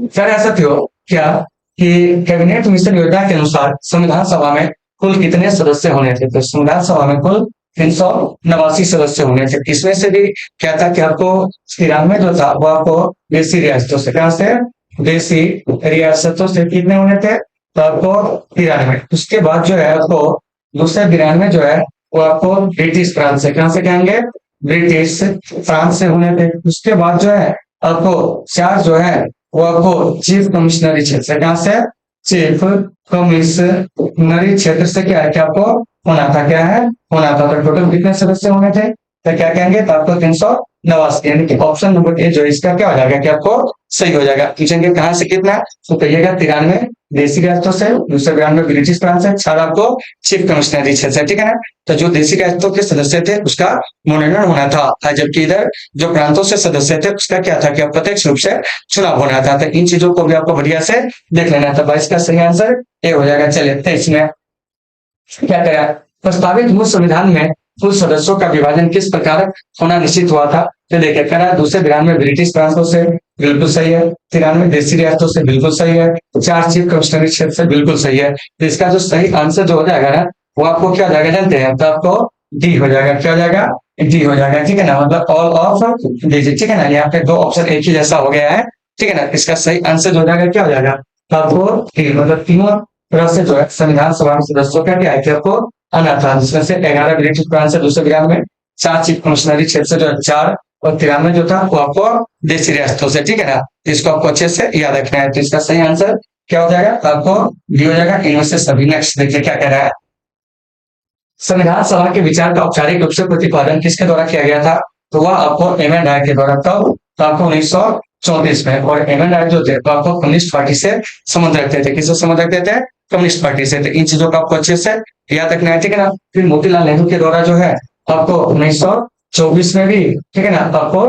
सर ऐसा क्यों, क्या कि कैबिनेट मिशन योजना के अनुसार संविधान सभा में कुल कितने सदस्य होने थे, तो संविधान सभा में कुल 389 सदस्य होने थे। इसमें से भी क्या था कि आपको 93 जो था वो आपको देसी रियासतों से, कहां से, देसी रियासतों से कितने होने थे, तो आपको 93। उसके बाद जो है आपको दूसरे 92 जो है वो आपको ब्रिटिश फ्रांस से, कहां से कहेंगे, ब्रिटिश फ्रांस से होने थे। उसके बाद जो है आपको 4 जो है वो आपको चीफ कमिश्नरी क्षेत्र से, कहां से, चीफ कमिश्नरी क्षेत्र से क्या है कि आपको होना था, क्या है, होना था। तो टोटल कितने सदस्य होने थे, तो क्या कहेंगे, तो आपको 389, यानी कि ऑप्शन नंबर ए जो इसका क्या हो जाएगा कि आपको सही हो जाएगा। पूछेंगे कहां से कितना, तो कहिएगा 93 देसी रियासतों से, दूसरे 92 ब्रिटिश फ्रांस से, 4 आपको चीफ कमिश्नरी क्षेत्र से, ठीक है ना। तो जो देसी रियासतों के सदस्य थे उसका मनोनयन होना था, जबकि इधर जो प्रांतों से सदस्य थे उसका क्या था कि अप्रत्यक्ष रूप से चुनाव होना था। तो इन चीजों को भी आपको बढ़िया से देख लेना था। 22 का सही आंसर ए हो जाएगा। चलिए 23 में क्या करा, प्रस्तावित मूल संविधान में कुल सदस्यों का विभाजन किस प्रकार होना निश्चित हुआ था, तो देखिए करा दूसरे 92 ब्रिटिश प्रांतों से, बिल्कुल सही है। 93 देसी रियासतों से, बिल्कुल सही है। 4 चीफ कमिश्नरी क्षेत्र से, बिल्कुल सही है। तो इसका जो सही आंसर जो हो जाएगा ना, वो आपको क्या हो जाएगा जानते हैं, तो आपको डी हो जाएगा। क्या हो जाएगा, डी हो जाएगा, ठीक है ना। मतलब ऑल ऑफ डी, ठीक है ना। यहाँ पे 2 ऑप्शन एक ही जैसा हो गया है, ठीक है ना। इसका सही आंसर जो हो जाएगा क्या हो जाएगा, तो आपको डी, मतलब तीनों तरह से जो है संविधान सभा में सदस्यों का क्या है कि आपको आना था, जिसमें से 11 ब्रिटिश फ्रांस से, दूसरे 92 4 चीफ कमिश्नरी क्षेत्र से जो है 4, और 93 जो था वो आपको देसी रियासतों से, ठीक है ना। तो इसको आपको अच्छे से याद रखना है। तो इसका सही आंसर क्या हो जाएगा, तो आपको डी हो जाएगा। इनमें से सभी। नेक्स्ट देखिए क्या कह रहा है, संविधान सभा के विचार का औपचारिक रूप से प्रतिपादन किसके द्वारा किया गया था, तो वह आपको एम एन राय के द्वारा, तो आपको 1934 में। और एम एन राय जो थे तो आपको कम्युनिस्ट पार्टी से संबंध रखते थे, किससे संबंध रखते थे, कम्युनिस्ट पार्टी से। तो इन चीजों को आपको अच्छे से याद रखना है, ठीक है ना। फिर मोतीलाल नेहरू के द्वारा जो है आपको 1924 में भी, ठीक है ना, आपको,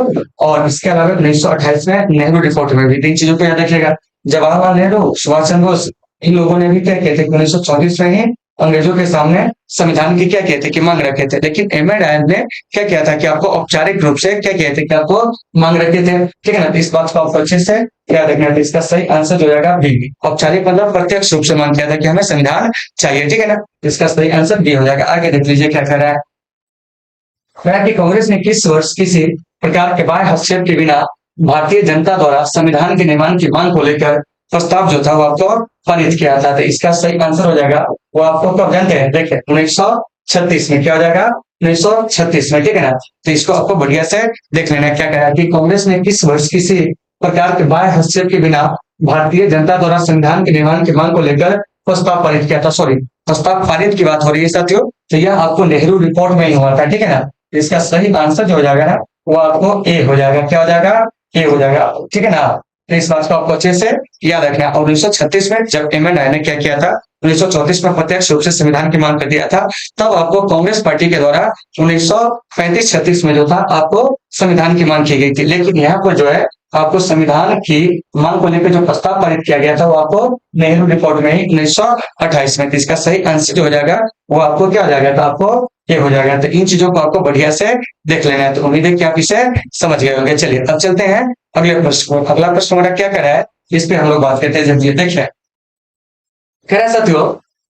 और इसके अलावा 1928 में नेहरू रिपोर्ट में भी। 3 चीजों को याद रखिएगा। जवाहरलाल नेहरू, सुभाष चंद्र बोस, इन लोगों ने भी क्या कहते हैं 1934 में ही अंग्रेजों के सामने संविधान की क्या कहते कि मांग रखे थे। लेकिन एम एन राय ने क्या किया था कि आपको औपचारिक रूप से क्या कहते कि आपको मांग रखे थे, ठीक है ना। तो इस बात को आपको अच्छे से याद रखना है। इसका सही आंसर जो जाएगा बी। औपचारिक मतलब प्रत्यक्ष रूप से मांग किया था कि हमें संविधान चाहिए, ठीक है ना। इसका सही आंसर बी हो जाएगा। आगे देख लीजिए क्या कर रहा है कि कांग्रेस ने किस वर्ष किसी प्रकार के बाह्य हस्तक्षेप के बिना भारतीय जनता द्वारा संविधान के निर्माण की मांग को लेकर प्रस्ताव जो था वो आपको पारित किया था। तो इसका सही आंसर हो जाएगा वो आपको कब जानते हैं, देखिए 1936 में। क्या हो जाएगा, 1936 में, ठीक है ना। तो इसको आपको बढ़िया से देख लेना। क्या कहा कि कांग्रेस ने किस वर्ष किसी प्रकार के बाह्य हस्तक्षेप के बिना भारतीय जनता द्वारा संविधान के निर्माण की मांग को लेकर प्रस्ताव पारित किया था। सॉरी, प्रस्ताव पारित की बात हो रही है साथियों। तो यह आपको नेहरू रिपोर्ट में ही हुआ था, ठीक है ना। इसका सही आंसर जो हो जाएगा ना वो आपको ए हो जाएगा। क्या हो जाएगा, ए हो जाएगा, ठीक है ना। तो इस बात को आपको अच्छे से याद रखना। और 1936 में जब एम एन राय ने क्या किया था, 1934 में प्रत्यक्ष रूप से संविधान की मांग कर दिया था, तब आपको कांग्रेस पार्टी के द्वारा 1935-36 में जो था आपको संविधान की मांग की गई थी। लेकिन यहाँ पर जो है आपको संविधान की मांग को लेकर जो प्रस्ताव पारित किया गया था वो आपको नेहरू रिपोर्ट में ही 1928 में। इसका सही आंसर जो हो जाएगा वो आपको क्या हो जाएगा, तो आपको ये हो जाएगा। तो इन चीजों को आपको बढ़िया से देख लेना है। तो उम्मीद है कि आप इसे समझ गए होंगे। चलिए अब चलते हैं अगले प्रश्न को। अगला प्रश्न हमारा क्या करा है, इस पे हम लोग बात करते हैं। जब ये देखिए कह रहा साथियों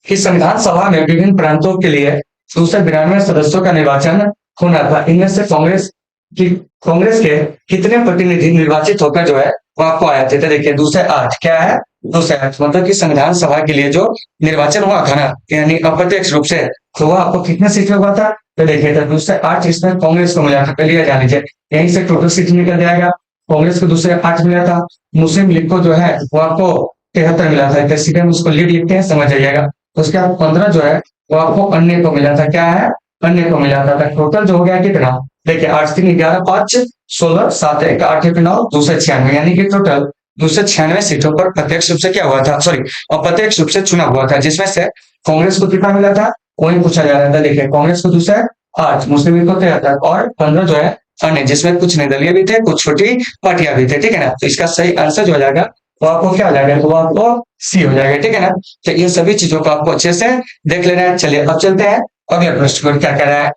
कि संविधान सभा में विभिन्न प्रांतों के लिए 292 सदस्यों का निर्वाचन होना था, इनमें से कांग्रेस के कितने प्रतिनिधि निर्वाचित होकर जो है वो आपको आए थे? तो देखिए 208, क्या है 208, मतलब कि संविधान सभा के लिए जो निर्वाचन हुआ था ना, यानी अप्रत्यक्ष रूप से, तो वह आपको कितने सीट में हुआ था? तो देखिए तो 208 इसमें कांग्रेस को मिला था, पहले यह जान लीजिए, यहीं से टोटल सीट निकल जाएगा। कांग्रेस को 208 मिला था, मुस्लिम लीग को जो है वो आपको 73 मिला था, सीधे हम उसको लीड लिखते हैं, समझ जाइएगा। तो उसके बाद 15 जो है वो आपको अन्य को मिला था, क्या है अन्य को मिला था, टोटल जो हो गया कितना? देखिए 8 3 11 5 16 7 1 8 1 9 296, यानी कि टोटल 296 सीटों पर प्रत्यक्ष रूप से क्या हुआ था, सॉरी अप्रत्यक्ष रूप से चुनाव हुआ था, जिसमें से कांग्रेस को कितना मिला था वही पूछा जा रहा था। देखिए कांग्रेस को 208, मुस्लिम लीग को 73 और 15 जो है अन्य, जिसमें कुछ निर्दलीय भी थे, कुछ छोटी पार्टियां भी थे, ठीक है ना। तो इसका सही आंसर जो हो जाएगा वो आपको क्या हो जाएगा, तो आपको सी हो जाएगा, ठीक है ना। तो ये सभी चीजों को आपको अच्छे से देख लेना है। चलिए अब चलते हैं अगले प्रश्न को, क्या कह रहा है।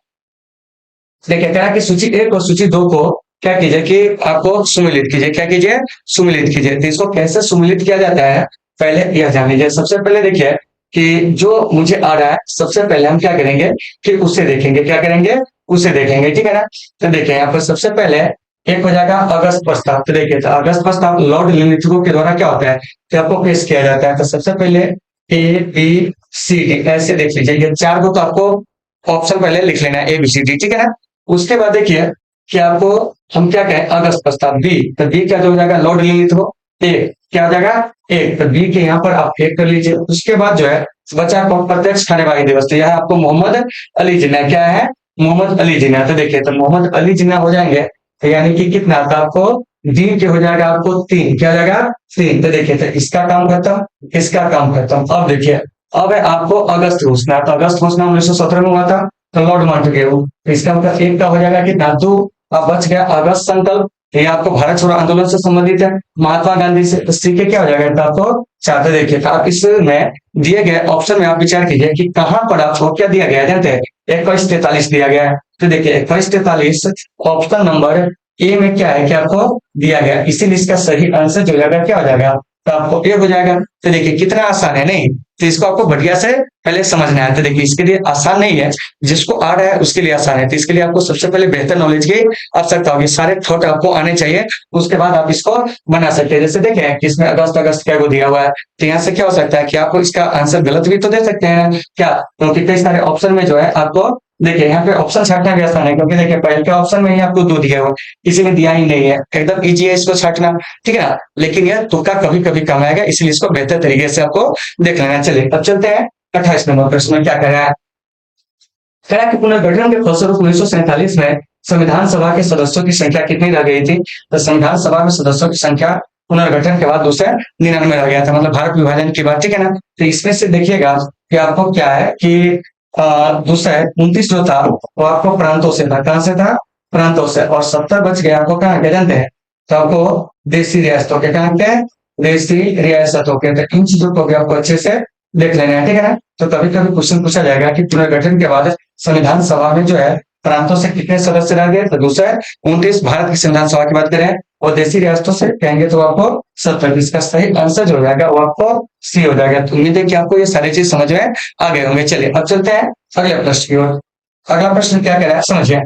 देखिए कह रहा है कि सूची 1 और सूची 2 को क्या कीजिए कि आपको सुमिलित कीजिए, क्या कीजिए सुमिलित कीजिए। तो इसको कैसे सुमिलित किया जाता है पहले यह जान लीजिए। सबसे पहले देखिए कि जो मुझे आ रहा है सबसे पहले हम क्या करेंगे कि उसे देखेंगे, क्या करेंगे उसे देखेंगे, ठीक है ना। तो देखिए यहाँ पर सबसे पहले एक हो जाएगा अगस्त प्रस्ताव। तो देखिए तो अगस्त प्रस्ताव लॉर्ड लिलिथगो के द्वारा क्या होता है कि आपको पेश किया जाता है। तो सबसे पहले ए बी सी डी ऐसे देख लीजिए, ये 4 को तो आपको ऑप्शन पहले लिख लेना है, ए बी सी डी, ठीक है ना। उसके बाद देखिए कि आपको हम क्या कहें अगस्त प्रस्ताव बी, तो बी क्या जो हो जाएगा लॉर्ड लिलिथगो, ए क्या हो जाएगा एक, तो बी के यहाँ पर आप एक कर लीजिए। उसके बाद जो है बचा आपको प्रत्यक्ष खानेबागी दिवस, तो यह आपको मोहम्मद अली जिन्ना, क्या है मोहम्मद अली जिन्ना। तो देखिए तो मोहम्मद अली जिन्ना हो जाएंगे, तो यानी कि कितना था आपको डी के हो जाएगा आपको 3, क्या हो जाएगा 3। तो देखिए तो इसका काम खत्म, इसका काम खत्म। अब देखिए अब है आपको अगस्त घोषणा, तो अगस्त घोषणा 1917 में हुआ था, तो लॉर्ड मॉन्टेग्यू, तो इसका मतलब एक का हो जाएगा कितना 2, अब बच गया अगस्त संकल्प, ये आपको भारत छोड़ो आंदोलन से संबंधित है, महात्मा गांधी से, तो सी के क्या हो जाएगा तो आपको चाहते देखिए। तो आप इसमें दिए गए ऑप्शन में आप विचार कीजिए कि कहां पर आपको क्या दिया गया है, जानते हैं 2143 दिया गया है। तो देखिए 2143 ऑप्शन नंबर ए में क्या है कि आपको दिया गया, इसीलिए इसका सही आंसर जो जाएगा क्या हो जाएगा तो आपको ए हो जाएगा। तो देखिए कितना आसान है, नहीं तो इसको आपको बढ़िया से पहले समझना है। तो देखिए इसके लिए आसान नहीं है, जिसको आ रहा है उसके लिए आसान है। तो इसके लिए आपको सबसे पहले बेहतर नॉलेज की आवश्यकता होगी, सारे थॉट आपको आने चाहिए, उसके बाद आप इसको बना सकते हैं। जैसे देखें कि इसमें अगस्त अगस्त क्या को दिया हुआ है, तो यहाँ से क्या हो सकता है कि आपको इसका आंसर गलत भी तो दे सकते हैं क्या, क्योंकि कई सारे ऑप्शन में जो है आपको देखिए यहाँ पे ऑप्शन छाटना भी आसान है, क्योंकि देखिए पहले के ऑप्शन में ही आपको 2 दिया हुआ, किसी में दिया ही नहीं है, एकदम इजी है इसको छाटना, ठीक है ना। लेकिन यह तुक्का कभी कभी कम आएगा, इसलिए इसको बेहतर तरीके से आपको देख लेना। चलिए अब चलते हैं 28 नंबर प्रश्न में, क्या कह रहा है। कह रहा है कि पुनर्गठन के फलस्वरूप 1947 में संविधान सभा के सदस्यों की संख्या कितनी रह गई थी। तो संविधान सभा में सदस्यों की संख्या पुनर्गठन के बाद 299 रह गया था, मतलब भारत विभाजन के बाद, ठीक है ना। तो इसमें से देखिएगा कि आपको क्या है कि 229 जो था वो आपको प्रांतों से था, कहां से था प्रांतों से, और 70 बच गया आपको कहाँ के जानते हैं, तो आपको देशी रियासतों के, कहा हैं देशी रियासतों के। तो इन चीजों को भी आपको अच्छे से देख लेना है, ठीक है ना। तो कभी कभी क्वेश्चन पूछा जाएगा कि पुनर्गठन के बाद संविधान सभा में जो है प्रांतों से कितने सदस्य रह गए, तो 229 भारत की संविधान सभा की बात करें, और देशी रियासतों से कहेंगे तो आपको 70। इसका सही आंसर जो हो जाएगा वो आपको सी हो जाएगा। तो उम्मीद है कि आपको ये सारी चीज समझ में आ गए होंगे। चलिए अब चलते हैं अगले प्रश्न की ओर। अगला प्रश्न क्या कह रहा है समझिए।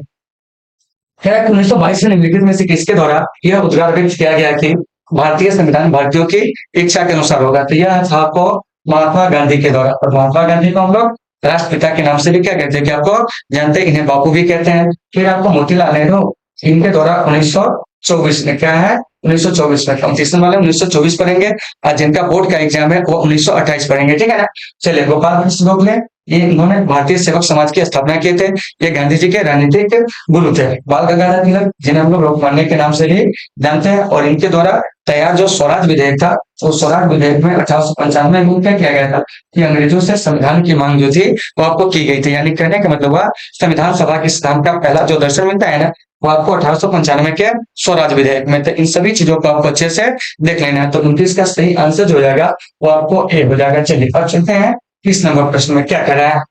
कह रहा है 1922 में निम्नलिखित में से किसके द्वारा यह उद्गार व्यक्त किया गया कि भारतीय संविधान भारतीयों की इच्छा के अनुसार होगा। तो यह था आपको महात्मा गांधी के द्वारा, और महात्मा गांधी को हम लोग राष्ट्रपिता के नाम से भी क्या कहते हैं कि आपको जानते हैं, इन्हें बापू भी कहते हैं। फिर आपको मोतीलाल नेहरू, इनके द्वारा 1924 में, क्या है 1924 में, कंपटीशन वाले 1924 पढ़ेंगे, और जिनका बोर्ड का एग्जाम है वो 1928 पढ़ेंगे, ठीक है ना। चलिए गोपाल कृष्ण गोखले, ये इन्होंने भारतीय सेवक समाज की स्थापना किए थे, ये गांधी जी के राजनीतिक गुरु थे। बाल गंगाधर तिलक, जिन्हें हम लोग लोकमान्य के नाम से भी जानते हैं, और इनके द्वारा तैयार जो स्वराज विधेयक था, तो स्वराज विधेयक में 1895 में क्या किया गया था कि अंग्रेजों से संविधान की मांग जो थी वो आपको की गई थी। यानी कहने का मतलब हुआ संविधान सभा के सिद्धांत का पहला जो दर्शन मिलता है ना, वो आपको 1895 के स्वराज विधेयक में। तो इन सभी चीजों को आपको अच्छे से देख लेना है। तो 29 का सही आंसर जो हो जाएगा वो आपको ए हो जाएगा। चलिए अब चलते हैं 30 नंबर प्रश्न में, क्या कह रहा है।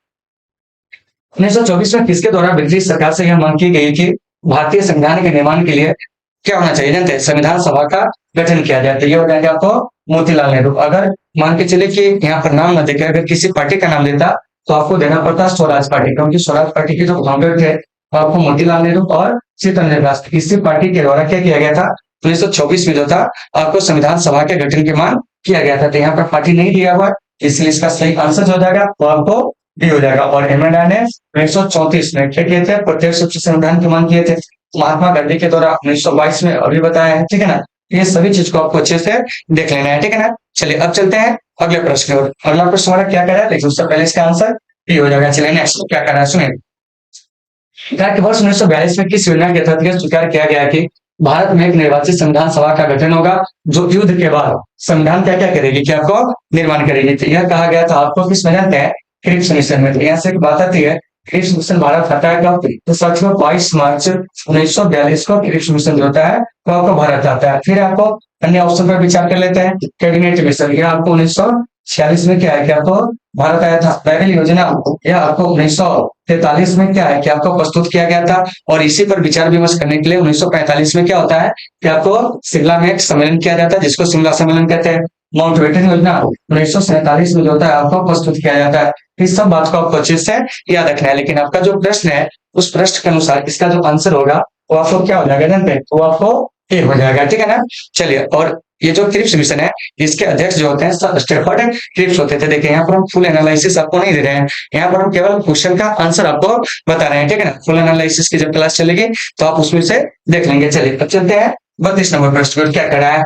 1924 में किसके द्वारा ब्रिटिश सरकार से यह मांग की गई कि भारतीय संविधान के निर्माण के लिए क्या होना चाहिए, जानते हैं संविधान सभा का गठन किया जाए। तो ये हो जाएगा आपको मोतीलाल नेहरू। अगर मान के चले कि यहाँ पर नाम न देकर अगर किसी पार्टी का नाम देता तो आपको देना पड़ता स्वराज पार्टी, क्योंकि स्वराज पार्टी के जो फाउंडर थे आपको मोतीलाल नेहरू और चंद्रशेखर दास, इसी पार्टी के द्वारा क्या किया गया था 1924 में जो था आपको संविधान सभा के गठन की मांग किया गया था। तो यहाँ पर पार्टी नहीं दिया हुआ, इसलिए इसका सही आंसर हो जाएगा वो आपको डी हो जाएगा। और एमएनडा ने 1934 में क्या किए थे, प्रत्यक्ष रूप से संविधान की मांग किए थे। महात्मा गांधी के द्वारा 1922 में अभी बताया है, ठीक है ना। ये सभी चीज को आपको अच्छे से देख लेना है, ठीक है ना। चलिए अब चलते हैं अगले प्रश्न की ओर। अगला प्रश्न हमारा क्या कह रहा है, लेकिन उससे पहले इसका आंसर डी हो जाएगा। चलिए नेक्स्ट क्या कर रहा है सुनिए। वर्ष 1942 में किस योजना के तहत यह स्वीकार किया गया कि भारत में एक निर्वाचित संविधान सभा का गठन होगा जो युद्ध के बाद संविधान क्या क्या करेगी, क्या आपको निर्माण करेगी। तो यह कहा गया था आपको किस में जानते हैं, क्रिप्स मिशन में। तो यहाँ से एक बात आती है, क्रिप्स मिशन भारत आता है कब, तो साथियों 22 मार्च 1942 को क्रिप्स मिशन जो होता है वो आपको भारत आता है। फिर आपको अन्य ऑप्शन पर विचार कर लेते हैं। कैबिनेट मिशन यह आपको 1946 में क्या है कि आपको भारत आया था। पैदल योजना यह आपको 1943 में क्या है कि आपको प्रस्तुत किया गया था। और इसी पर विचार विमर्श करने के लिए 1945 में क्या होता है कि आपको शिमला में एक सम्मेलन किया जाता है जिसको शिमला सम्मेलन कहते हैं। माउंटबेटन योजना 1947 में जो होता है आपको प्रस्तुत किया जाता है। इस सब बात को आपको अच्छे से याद रखना है। लेकिन आपका जो प्रश्न है उस प्रश्न के अनुसार इसका जो आंसर होगा वो आपको क्या हो जाएगा जानते हैं, वो आपको ए हो जाएगा, ठीक है ना। चलिए, और ये जो क्रिप्स मिशन है इसके अध्यक्ष जो होते हैं सर स्टेफर्ड क्रिप्स होते थे। देखिए यहाँ पर हम फुल एनालिसिस आपको नहीं दे रहे हैं, यहाँ पर हम केवल क्वेश्चन का आंसर आपको बता रहे हैं, ठीक है ना। फुल एनालिसिस की जब क्लास चलेगी तो आप उसमें से देख लेंगे। चलिए अब चलते हैं 32 नंबर प्रश्न। क्या कर रहा है,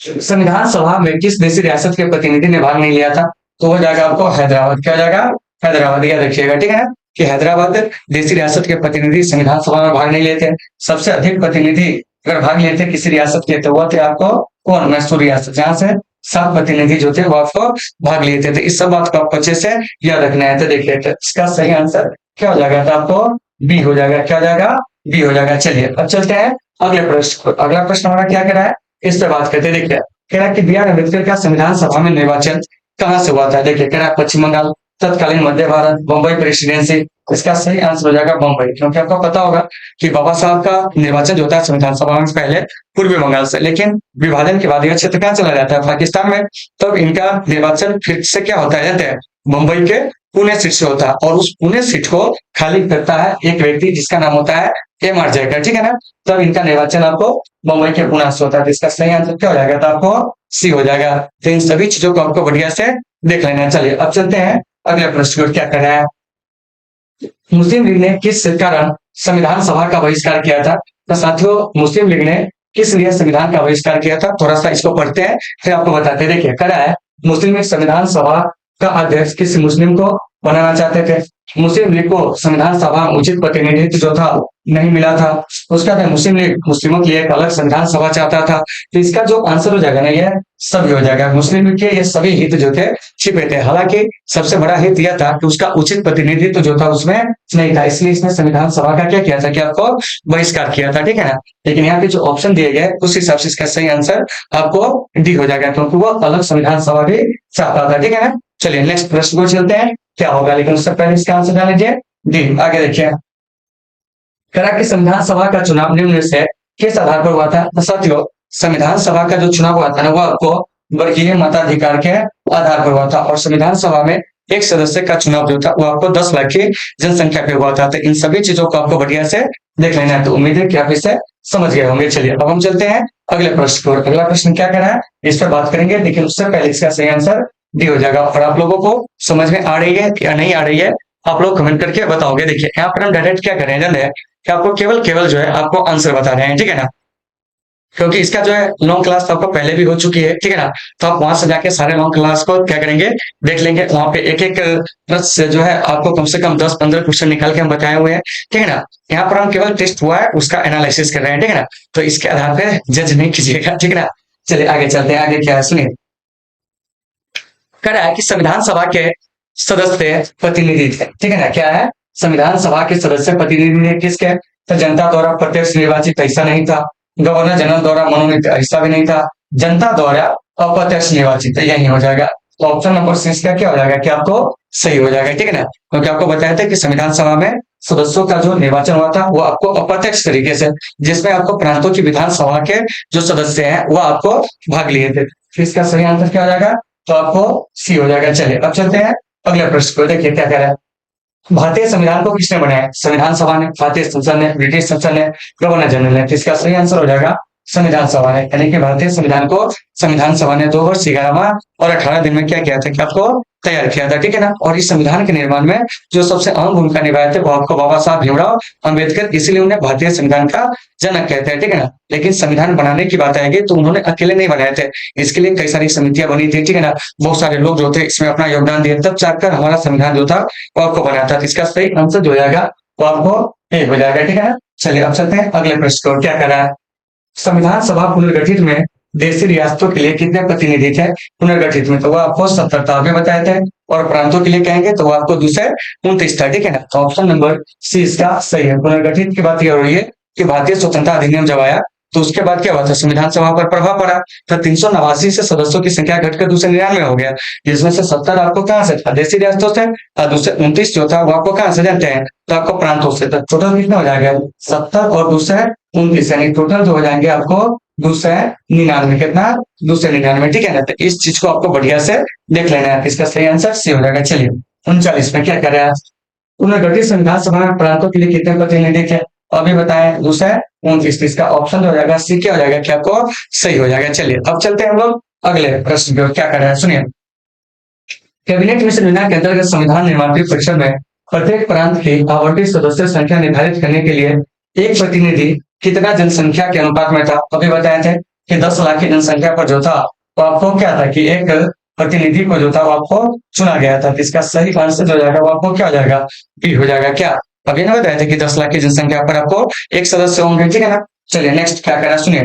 संविधान सभा में किस देशी रियासत के प्रतिनिधि ने भाग नहीं लिया था, तो हो जाएगा आपको हैदराबाद। क्या हो जाएगा, हैदराबाद। याद रखिएगा, ठीक है ना, कि हैदराबाद देशी रियासत के प्रतिनिधि संविधान सभा में भाग नहीं लेते। सबसे अधिक प्रतिनिधि अगर भाग लेते किसी रियासत के तो वो थे आपको कौन, मैसूर रियासत, जहां से 7 प्रतिनिधि जो थे वो आपको भाग लिए थे। तो इस सब बात को आपको अच्छे से याद रखना है। तो देखिए इसका सही आंसर क्या हो जाएगा, तो आपको बी हो जाएगा। क्या हो जाएगा, बी हो जाएगा। चलिए अब चलते हैं अगले प्रश्न। अगला प्रश्न हमारा क्या कह रहा है, इस पर बात करते हैं। देखिए कह रहा है कि बी आर अम्बेडकर का संविधान सभा में निर्वाचन कहाँ से हुआ था। देखिए कह रहा है पश्चिम बंगाल, तत्कालीन मध्य भारत, बम्बई प्रेसिडेंसी। इसका सही आंसर हो जाएगा बम्बई, क्योंकि आपको पता होगा कि बाबा साहब का निर्वाचन जो होता है संविधान सभा में पहले पूर्वी बंगाल से, लेकिन विभाजन के बाद यह क्षेत्र कहाँ चला जाता है, पाकिस्तान में। तब इनका निर्वाचन फिर से क्या होता है जानते हैं, मुंबई के पुणे सीट से होता है। और उस पुणे सीट को खाली करता है एक व्यक्ति जिसका नाम होता है एम आर जयकर, ठीक है ना। तब इनका निर्वाचन आपको मुंबई के पुणे से होता है। तो इसका सही आंसर क्या हो जाएगा, तो आपको सी हो जाएगा। तो इन सभी चीजों को आपको बढ़िया से देख लेना है। चलिए अब चलते हैं अगले प्रश्न को। क्या कर रहा है, मुस्लिम लीग ने किस कारण संविधान सभा का बहिष्कार किया था। तो साथियों मुस्लिम लीग ने किस लिए संविधान का बहिष्कार किया था, थोड़ा सा इसको पढ़ते हैं फिर आपको बताते हैं। देखिए करा है, मुस्लिम लीग संविधान सभा का अध्यक्ष किसी मुस्लिम को बनाना चाहते थे। मुस्लिम लीग को संविधान सभा में उचित प्रतिनिधित्व जो था नहीं मिला था। उसका बाद मुस्लिम लीग मुस्लिमों के लिए एक अलग संविधान सभा चाहता था। तो इसका जो आंसर हो जाएगा ना, ये सभी हो जाएगा। मुस्लिम लीग के ये सभी हित जो थे छिपे थे। हालांकि सबसे बड़ा हित यह था कि उसका उचित प्रतिनिधित्व जो था उसमें नहीं था, इसलिए इसने संविधान सभा का क्या किया था कि आपको बहिष्कार किया था, ठीक है ना। लेकिन यहाँ पे जो ऑप्शन दिए गए उस हिसाब से इसका सही आंसर आपको डी हो जाएगा, क्योंकि वो अलग संविधान सभा भी चाहता था, ठीक है ना। चलिए नेक्स्ट प्रश्न को चलते हैं, क्या होगा, लेकिन उससे पहले इसका आंसर डाल लीजिए डी। आगे देखिए करा कि संविधान सभा का चुनाव निम्न में से किस आधार पर हुआ था। तो साथियों संविधान सभा का जो चुनाव हुआ था ना वो आपको वर्गीय मताधिकार के आधार पर हुआ था। और संविधान सभा में एक सदस्य का चुनाव जो था वो आपको 10 लाख की जनसंख्या पे हुआ था। तो इन सभी चीजों को आपको बढ़िया से देख लेना है। तो उम्मीद है कि आप इसे समझ गए होंगे। चलिए अब हम चलते हैं अगले प्रश्न को। अगला प्रश्न क्या कह रहा है इस पर बात करेंगे, लेकिन उससे पहले इसका सही आंसर डी हो जाएगा। और आप लोगों को समझ में आ रही है या नहीं आ रही है आप लोग कमेंट करके बताओगे। देखिए यहाँ पर हम डायरेक्ट क्या कर रहे हैं जान रहे कि आपको केवल जो है आपको आंसर बता रहे हैं, ठीक है ना। क्योंकि इसका जो है लॉन्ग क्लास तो आपको पहले भी हो चुकी है, ठीक है ना। तो आप वहां से जाके सारे लॉन्ग क्लास को क्या करेंगे देख लेंगे। वहां पे एक एक प्रश्न से जो है आपको कम से कम 10-15 क्वेश्चन निकाल के हम बताए हुए हैं, ठीक है ना। यहाँ पर हम केवल टेस्ट हुआ है उसका एनालिसिस कर रहे हैं, ठीक है ना। तो इसके आधार पर जज नहीं कीजिएगा, ठीक है ना। चलिए आगे चलते हैं। आगे क्या है सुनिए, कह रहा है कि संविधान सभा के सदस्य प्रतिनिधि थे, ठीक है ना। क्या है, संविधान सभा के सदस्य प्रतिनिधि थे किसके, तो जनता द्वारा प्रत्यक्ष निर्वाचित हिस्सा नहीं था, गवर्नर जनरल द्वारा मनोनीत हिस्सा भी नहीं था, जनता द्वारा अप्रत्यक्ष निर्वाचित, यही हो जाएगा। तो ऑप्शन नंबर सी का क्या हो जाएगा कि आपको सही हो जाएगा, ठीक है ना। क्योंकि आपको बताया था कि संविधान सभा में सदस्यों का जो निर्वाचन हुआ था वो आपको अप्रत्यक्ष तरीके से, जिसमें आपको प्रांतों की विधानसभा के जो सदस्य हैं वो आपको भाग लिए थे। इसका सही आंसर क्या हो जाएगा, तो आपको सी हो जाएगा। चलिए अब चलते हैं अगले प्रश्न को। देखिए क्या कह रहा है, भारतीय संविधान को किसने बनाया? संविधान सभा ने, भारतीय संसद ने, ब्रिटिश संसद ने, गवर्नर जनरल ने। तो इसका सही आंसर हो जाएगा संविधान सभा ने, यानी कि भारतीय संविधान को संविधान सभा ने 2 वर्ष 11 माह और 18 दिन में क्या किया था कि आपको तैयार किया था, ठीक है ना। और इस संविधान के निर्माण में जो सबसे अहम भूमिका निभाए थे वो आपको बाबा साहब भीमराव अम्बेडकर, इसीलिए उन्हें भारतीय संविधान का जनक कहते हैं, ठीक है ना। लेकिन संविधान बनाने की बात आएगी तो उन्होंने अकेले नहीं बनाए थे, इसके लिए कई सारी समितियां बनी थी, ठीक है ना। बहुत सारे लोग जो थे इसमें अपना योगदान दिए, तब जाकर हमारा संविधान जो था वो आपको बना था। इसका सही आंसर जो हो जाएगा वो आपको ए हो जाएगा, ठीक है ना। चलिए अब चलते हैं अगले प्रश्न को। क्या कर रहा है? संविधान सभा पुनर्गठित में देशी रियासतों के लिए कितने प्रतिनिधि थे पुनर्गठित में? तो वो आपको 70 था, बताए थे। और प्रांतों के लिए कहेंगे तो वो आपको 229 था, ठीक है ना। तो ऑप्शन नंबर सी इसका सही है। पुनर्गठित की बात यह हो रही है कि भारतीय स्वतंत्रता अधिनियम जब आया तो उसके बाद क्या हुआ था, संविधान सभा पर प्रभाव पड़ा, तो 389 से सदस्यों की संख्या घटकर 299 हो गया, जिसमें से 70 आपको कहां से था? देशी रियासतों से, और 229 जो था वो आपको कहां से जानते हैं? तो आपको प्रांतों से। तो टोटल कितना हो जाएगा? 70 और 229, यानी टोटल जो हो जाएंगे आपको 299। कितना? 299, ठीक है ना। तो इस चीज को आपको बढ़िया से देख लेना है। इसका सही आंसर सी हो जाएगा। चलिए 39 में क्या कर रहा है? पुनर्गठित संविधान सभा में प्रांतों के लिए कितने प्रतिनिधि थे? अभी बताएं, 229। इसका ऑप्शन जो हो जाएगा सी क्या हो जाएगा, क्या आपको सही हो जाएगा। चलिए अब चलते हैं हम लोग अगले प्रश्न की ओर। क्या कर रहे हैं सुनिए। कैबिनेट मिशन योजना के अंतर्गत संविधान निर्माण परिषद में प्रत्येक प्रांत की आवंटित सदस्य संख्या निर्धारित करने के लिए एक प्रतिनिधि कितना जनसंख्या के अनुपात में था? अभी बताए थे कि 10 लाख की जनसंख्या पर जो था तो आपको क्या था कि एक प्रतिनिधि को जो था वो आपको चुना गया था। इसका सही आंसर जो जाएगा वो आपको क्या हो जाएगा? बी हो जाएगा। क्या अभी ना बताए थे कि 10 लाख की जनसंख्या पर आपको एक सदस्य होंगे, ठीक है ना। चलिए नेक्स्ट क्या करना सुनिए।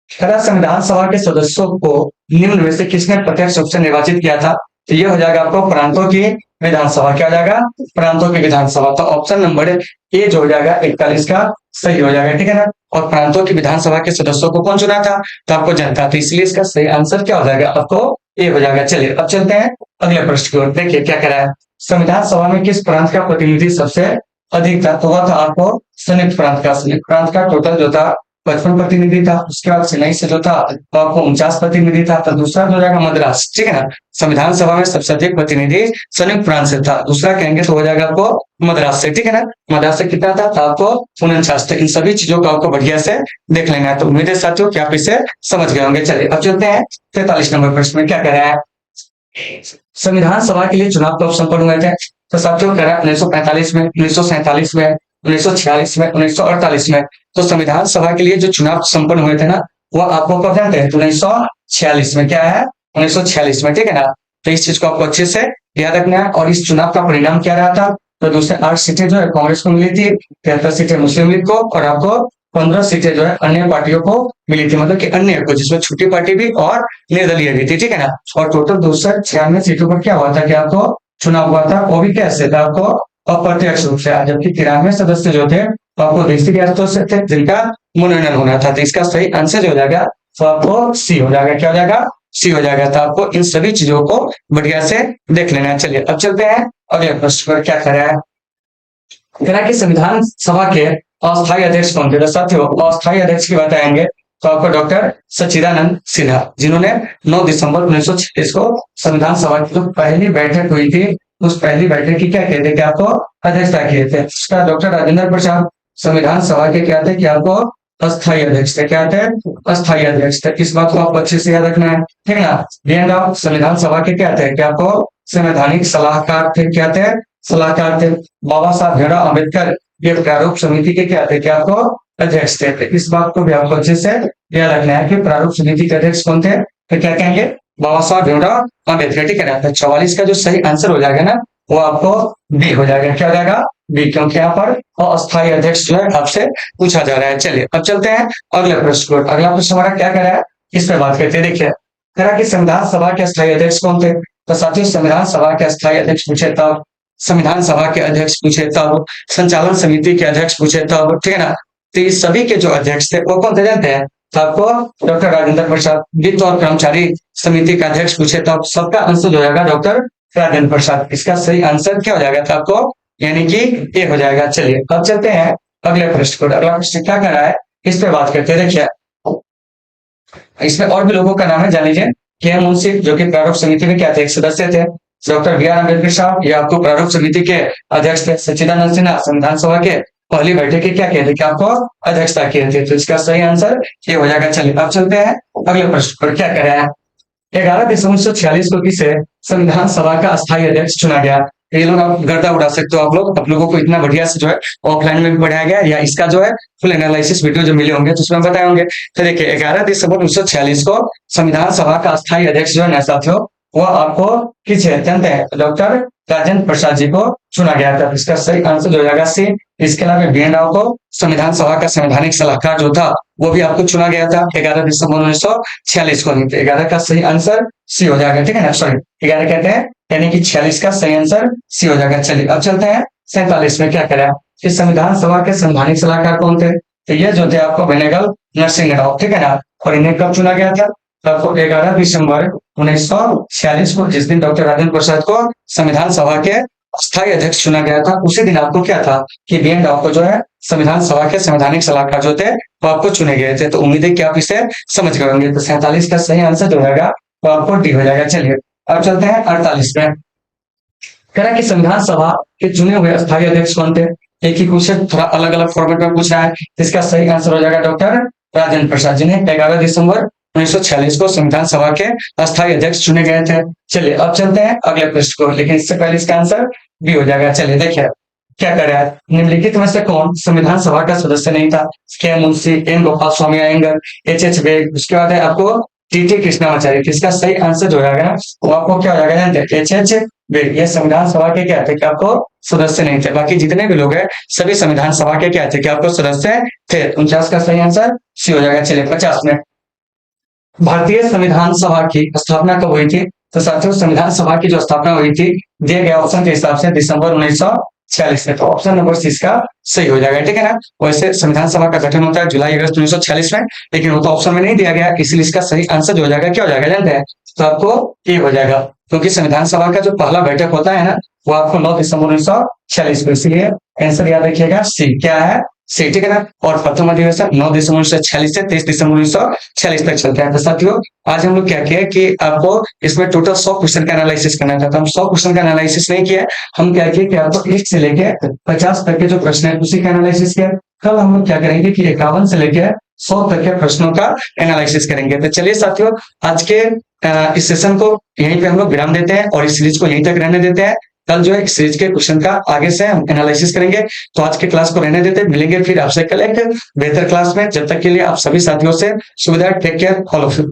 तथा संविधान सभा के सदस्यों को निम्न में से किसने प्रत्यक्ष रूप से निर्वाचित किया था? तो ये हो जाएगा आपको प्रांतों की विधानसभा। क्या हो जाएगा? प्रांतों की विधानसभा। तो ऑप्शन नंबर ए जो हो जाएगा 41 का सही हो जाएगा, ठीक है ना। और प्रांतों की विधानसभा के सदस्यों को कौन चुना था? तो आपको जनता। तो इसलिए इसका सही आंसर क्या हो जाएगा? आपको ए हो जाएगा। चलिए अब चलते हैं अगले प्रश्न की ओर। देखिए क्या कह रहा है। संविधान सभा में किस प्रांत का प्रतिनिधि सबसे अधिक था? तो वह था आपको संयुक्त प्रांत का। संयुक्त प्रांत का टोटल जो था 55 प्रतिनिधि था। उसके बाद चेन्नई से जो था तो आपको 49 प्रतिनिधि था। तो दूसरा जो जाएगा मद्रास, ठीक है ना। संविधान सभा में सबसे अधिक प्रतिनिधि संयुक्त प्रांत से था। दूसरा कहेंगे तो हो जाएगा आपको मद्रास से, ठीक है ना। मद्रास से कितना था? तो आपको 49। तो इन सभी चीजों को आपको बढ़िया से देख लेना है। तो उम्मीद है साथियों कि आप इसे समझ गए होंगे। चलिए अब चलते हैं 43 नंबर प्रश्न में। क्या कह रहा है? संविधान सभा के लिए चुनाव कब संपन्न हुए थे? तो साथियों कह रहा है 1945 में, 1947 में, 1946 में, 1948 में। तो संविधान सभा के लिए जो चुनाव संपन्न हुए थे ना वो आपको कब जानते हैं? 1946 में। क्या है? 1946 में, ठीक है ना। तो इस चीज को आपको अच्छे से याद रखना है। और इस चुनाव का परिणाम क्या रहा था? तो दूसरे 8 सीटें जो है कांग्रेस को मिली थी, 73 सीटें मुस्लिम लीग को, और आपको 15 सीटें जो है अन्य पार्टियों को मिली थी, मतलब कि अन्य को, जिसमें छोटी पार्टी भी और निर्दलीय भी थी, ठीक है ना। और टोटल 296 सीटों पर क्या हुआ था कि आपको चुनाव हुआ था, वो भी कैसे था? आपको अप्रत्यक्ष रूप से। जबकि 93 सदस्य जो थे तो आपको देशी रियासतों से थे जिनका मनोनयन होना था। तो इसका सही आंसर जो हो जाएगा तो आपको सी हो जाएगा। क्या हो जाएगा? सी हो जाएगा। तो आपको इन सभी चीजों को बढ़िया से देख लेना है। चलिए अब चलते हैं अगले प्रश्न पर। क्या कह रहा है? कह रहा है कि संविधान सभा के अस्थायी अध्यक्ष कौन थे? साथियों अस्थायी अध्यक्ष की बताएंगे तो आपको डॉक्टर सच्चिदानंद सिन्हा, जिन्होंने 9 दिसंबर 1946 को संविधान सभा की जो पहली बैठक हुई थी उस पहली बैठक की क्या कहते हैं कि आपको अध्यक्षता किए थे। उसका डॉक्टर राजेंद्र प्रसाद संविधान सभा के क्या थे कि आपको अस्थायी अध्यक्ष थे। क्या थे? अस्थायी अध्यक्ष थे। इस बात को आपको अच्छे से याद रखना है, ठीक है ना। बीएन राव संविधान सभा के क्या थे कि आपको संवैधानिक सलाहकार थे। क्या थे? सलाहकार थे। बाबा साहब भीमराव अम्बेडकर ये प्रारूप समिति के क्या थे कि आपको अध्यक्ष थे। इस बात को भी आपको अच्छे से याद रखना है कि प्रारूप समिति के अध्यक्ष कौन थे? तो क्या कहेंगे? बाबा साहब भीमराव अम्बेडकर, ठीक है ना। तो 44 का जो सही आंसर हो जाएगा ना वो आपको बी हो जाएगा। क्या हो जाएगा? बी, क्योंकि यहाँ पर अस्थायी अध्यक्ष जो है आपसे पूछा जा रहा है। चलिए अब चलते हैं अगले प्रश्न को। अगला प्रश्न हमारा क्या कर रहा है इस पर बात करते हैं। देखिए कह रहा है कि संविधान सभा के अस्थायी अध्यक्ष कौन थे? तो साथियों संविधान सभा के अस्थायी अध्यक्ष पूछे तब, संविधान सभा के अध्यक्ष पूछे तब, संचालन समिति के अध्यक्ष पूछे तब, ठीक है ना। तो ये सभी के जो अध्यक्ष थे वो कौन थे जानते हैं? तो आपको डॉक्टर राजेंद्र प्रसाद। वित्त और कर्मचारी समिति का अध्यक्ष पूछे तब सबका आंसर जो जाएगा डॉक्टर राजेंद्र प्रसाद। इसका सही आंसर क्या हो जाएगा था आपको? यानी कि ए हो जाएगा। चलिए अब चलते हैं अगले प्रश्न को। अगला प्रश्न क्या कर रहा है इस पे बात करते हैं। देखिए इसमें और भी लोगों का नाम है, जान लीजिए। के एम मुंशी जो कि प्रारूप समिति में क्या थे? एक सदस्य थे। डॉक्टर बी आर अम्बेडकर साहब, ये आपको प्रारूप समिति के अध्यक्ष थे। सच्चिदानंद सिन्हा संविधान सभा के पहली बैठक की क्या कहते कि आपको अध्यक्षता किए थे। तो इसका सही आंसर ये हो जाएगा। चलिए अब चलते हैं अगले प्रश्न पर। क्या करें 11 दिसंबर 1946 को किसे संविधान सभा का अस्थायी अध्यक्ष चुना गया। ये लोग आप गर्दा उड़ा सकते हो। आप लोगों को इतना बढ़िया से जो है ऑफलाइन में भी पढ़ाया गया, या इसका जो है फुल एनालिसिस वीडियो जो मिले होंगे तो उसमें बताए होंगे। तो देखिए 11 दिसंबर 1946 को संविधान सभा का अस्थायी अध्यक्ष जो है ना साथियों, वह आपको किस अत्यंत है डॉक्टर राजेंद्र प्रसाद जी को चुना गया था। इसका सही आंसर जो हो जाएगा सी। इसके अलावा बी एन राव को संविधान सभा का संवैधानिक सलाहकार जो था वो भी आपको चुना गया था 11 दिसंबर 1946 को। नहीं तो 11 का सही आंसर सी हो जाएगा। ठीक है ना, सॉरी 11 कहते हैं, यानी कि 46 का सही आंसर सी हो जाएगा। चलिए अब चलते हैं 47 में। क्या करें कि संविधान सभा के संवैधानिक सलाहकार कौन थे। तो ये जो थे आपको बेनेगल नरसिंह राव। ठीक है ना, और इन्हें कब चुना गया था। आपको 11 दिसंबर 1946 को, जिस दिन डॉक्टर राजेंद्र प्रसाद को संविधान सभा के अस्थायी अध्यक्ष चुना गया था, उसी दिन आपको क्या था कि बी एन राव को जो है संविधान सभा के संवैधानिक सलाहकार जो थे वो आपको चुने गए थे। तो उम्मीद है कि आप इसे समझ गए होंगे। तो 47 का सही आंसर जो रहेगा वो आपको डी हो जाएगा। चलिए अब चलते हैं 48 में। कह रहा है कि संविधान सभा के चुने हुए अस्थायी अध्यक्ष कौन थे। एक ही क्वेश्चन थोड़ा अलग अलग फॉर्मेट में पूछ रहा है। इसका सही आंसर हो जाएगा डॉक्टर राजेंद्र प्रसाद, जिन्हें 11 दिसंबर 1946 को संविधान सभा के अस्थायी अध्यक्ष चुने गए थे। चलिए अब चलते हैं अगले प्रश्न को, लेकिन इससे पहले इसका आंसर बी हो जाएगा। चलिए देखिए क्या कर रहा है। निम्नलिखित में से कौन संविधान सभा का सदस्य नहीं था। के Munshi, N Gopal Swami Iyengar, H bag, उसके बाद है आपको टी कृष्णाचार्य। इसका सही आंसर जो रहेगा वो आपको क्या हो जाएगा जानते हैं, एच बेग। ये संविधान सभा के क्या थे कि आपको सदस्य नहीं थे। बाकी जितने भी लोग हैं सभी संविधान सभा के क्या थे कि आपको सदस्य थे। 49 का सही आंसर सी हो जाएगा। चलिए 50 में। भारतीय संविधान सभा की स्थापना कब हुई थी। तो साथियों संविधान सभा की जो स्थापना हुई थी दिए गए ऑप्शन के हिसाब से दिसंबर 1946 में। तो ऑप्शन नंबर सी इसका सही हो जाएगा। ठीक है ना, वैसे संविधान सभा का गठन होता है जुलाई अगस्त 1946 में, लेकिन वो तो ऑप्शन में नहीं दिया गया, इसलिए इसका सही आंसर जो हो जाएगा क्या हो जाएगा जानते हैं। तो आपको ये हो जाएगा, क्योंकि संविधान सभा का जो पहला बैठक होता है ना वो आपको 9 दिसंबर 1946 को, इसलिए आंसर याद रखिएगा सी। क्या है सी। ठीक है ना, और प्रथम अधिवेशन 9 दिसंबर 1946 से 23 दिसंबर 1946 तक चलता है। तो साथियों आज हम लोग क्या किया कि आपको इसमें टोटल 100 क्वेश्चन का एनालिसिस करना था। तो हम 100 क्वेश्चन का एनालिसिस नहीं किया, हम क्या किए कि आपको 1 से लेके 50 तक के जो प्रश्न है उसी का एनालिसिस किया। कल हम लोग क्या करेंगे कि 51 से लेके 100 तक के प्रश्नों का एनालिसिस करेंगे। तो चलिए साथियों आज के इस सेशन को यहीं पे हम लोग विराम देते हैं और इस सीरीज को यहीं तक रहने देते हैं। कल जो है इस सीरीज के क्वेश्चन का आगे से हम एनालिसिस करेंगे। तो आज के क्लास को रहने देते, मिलेंगे फिर आपसे कल एक बेहतर क्लास में। जब तक के लिए आप सभी साथियों से सुविधा, take care, all of you.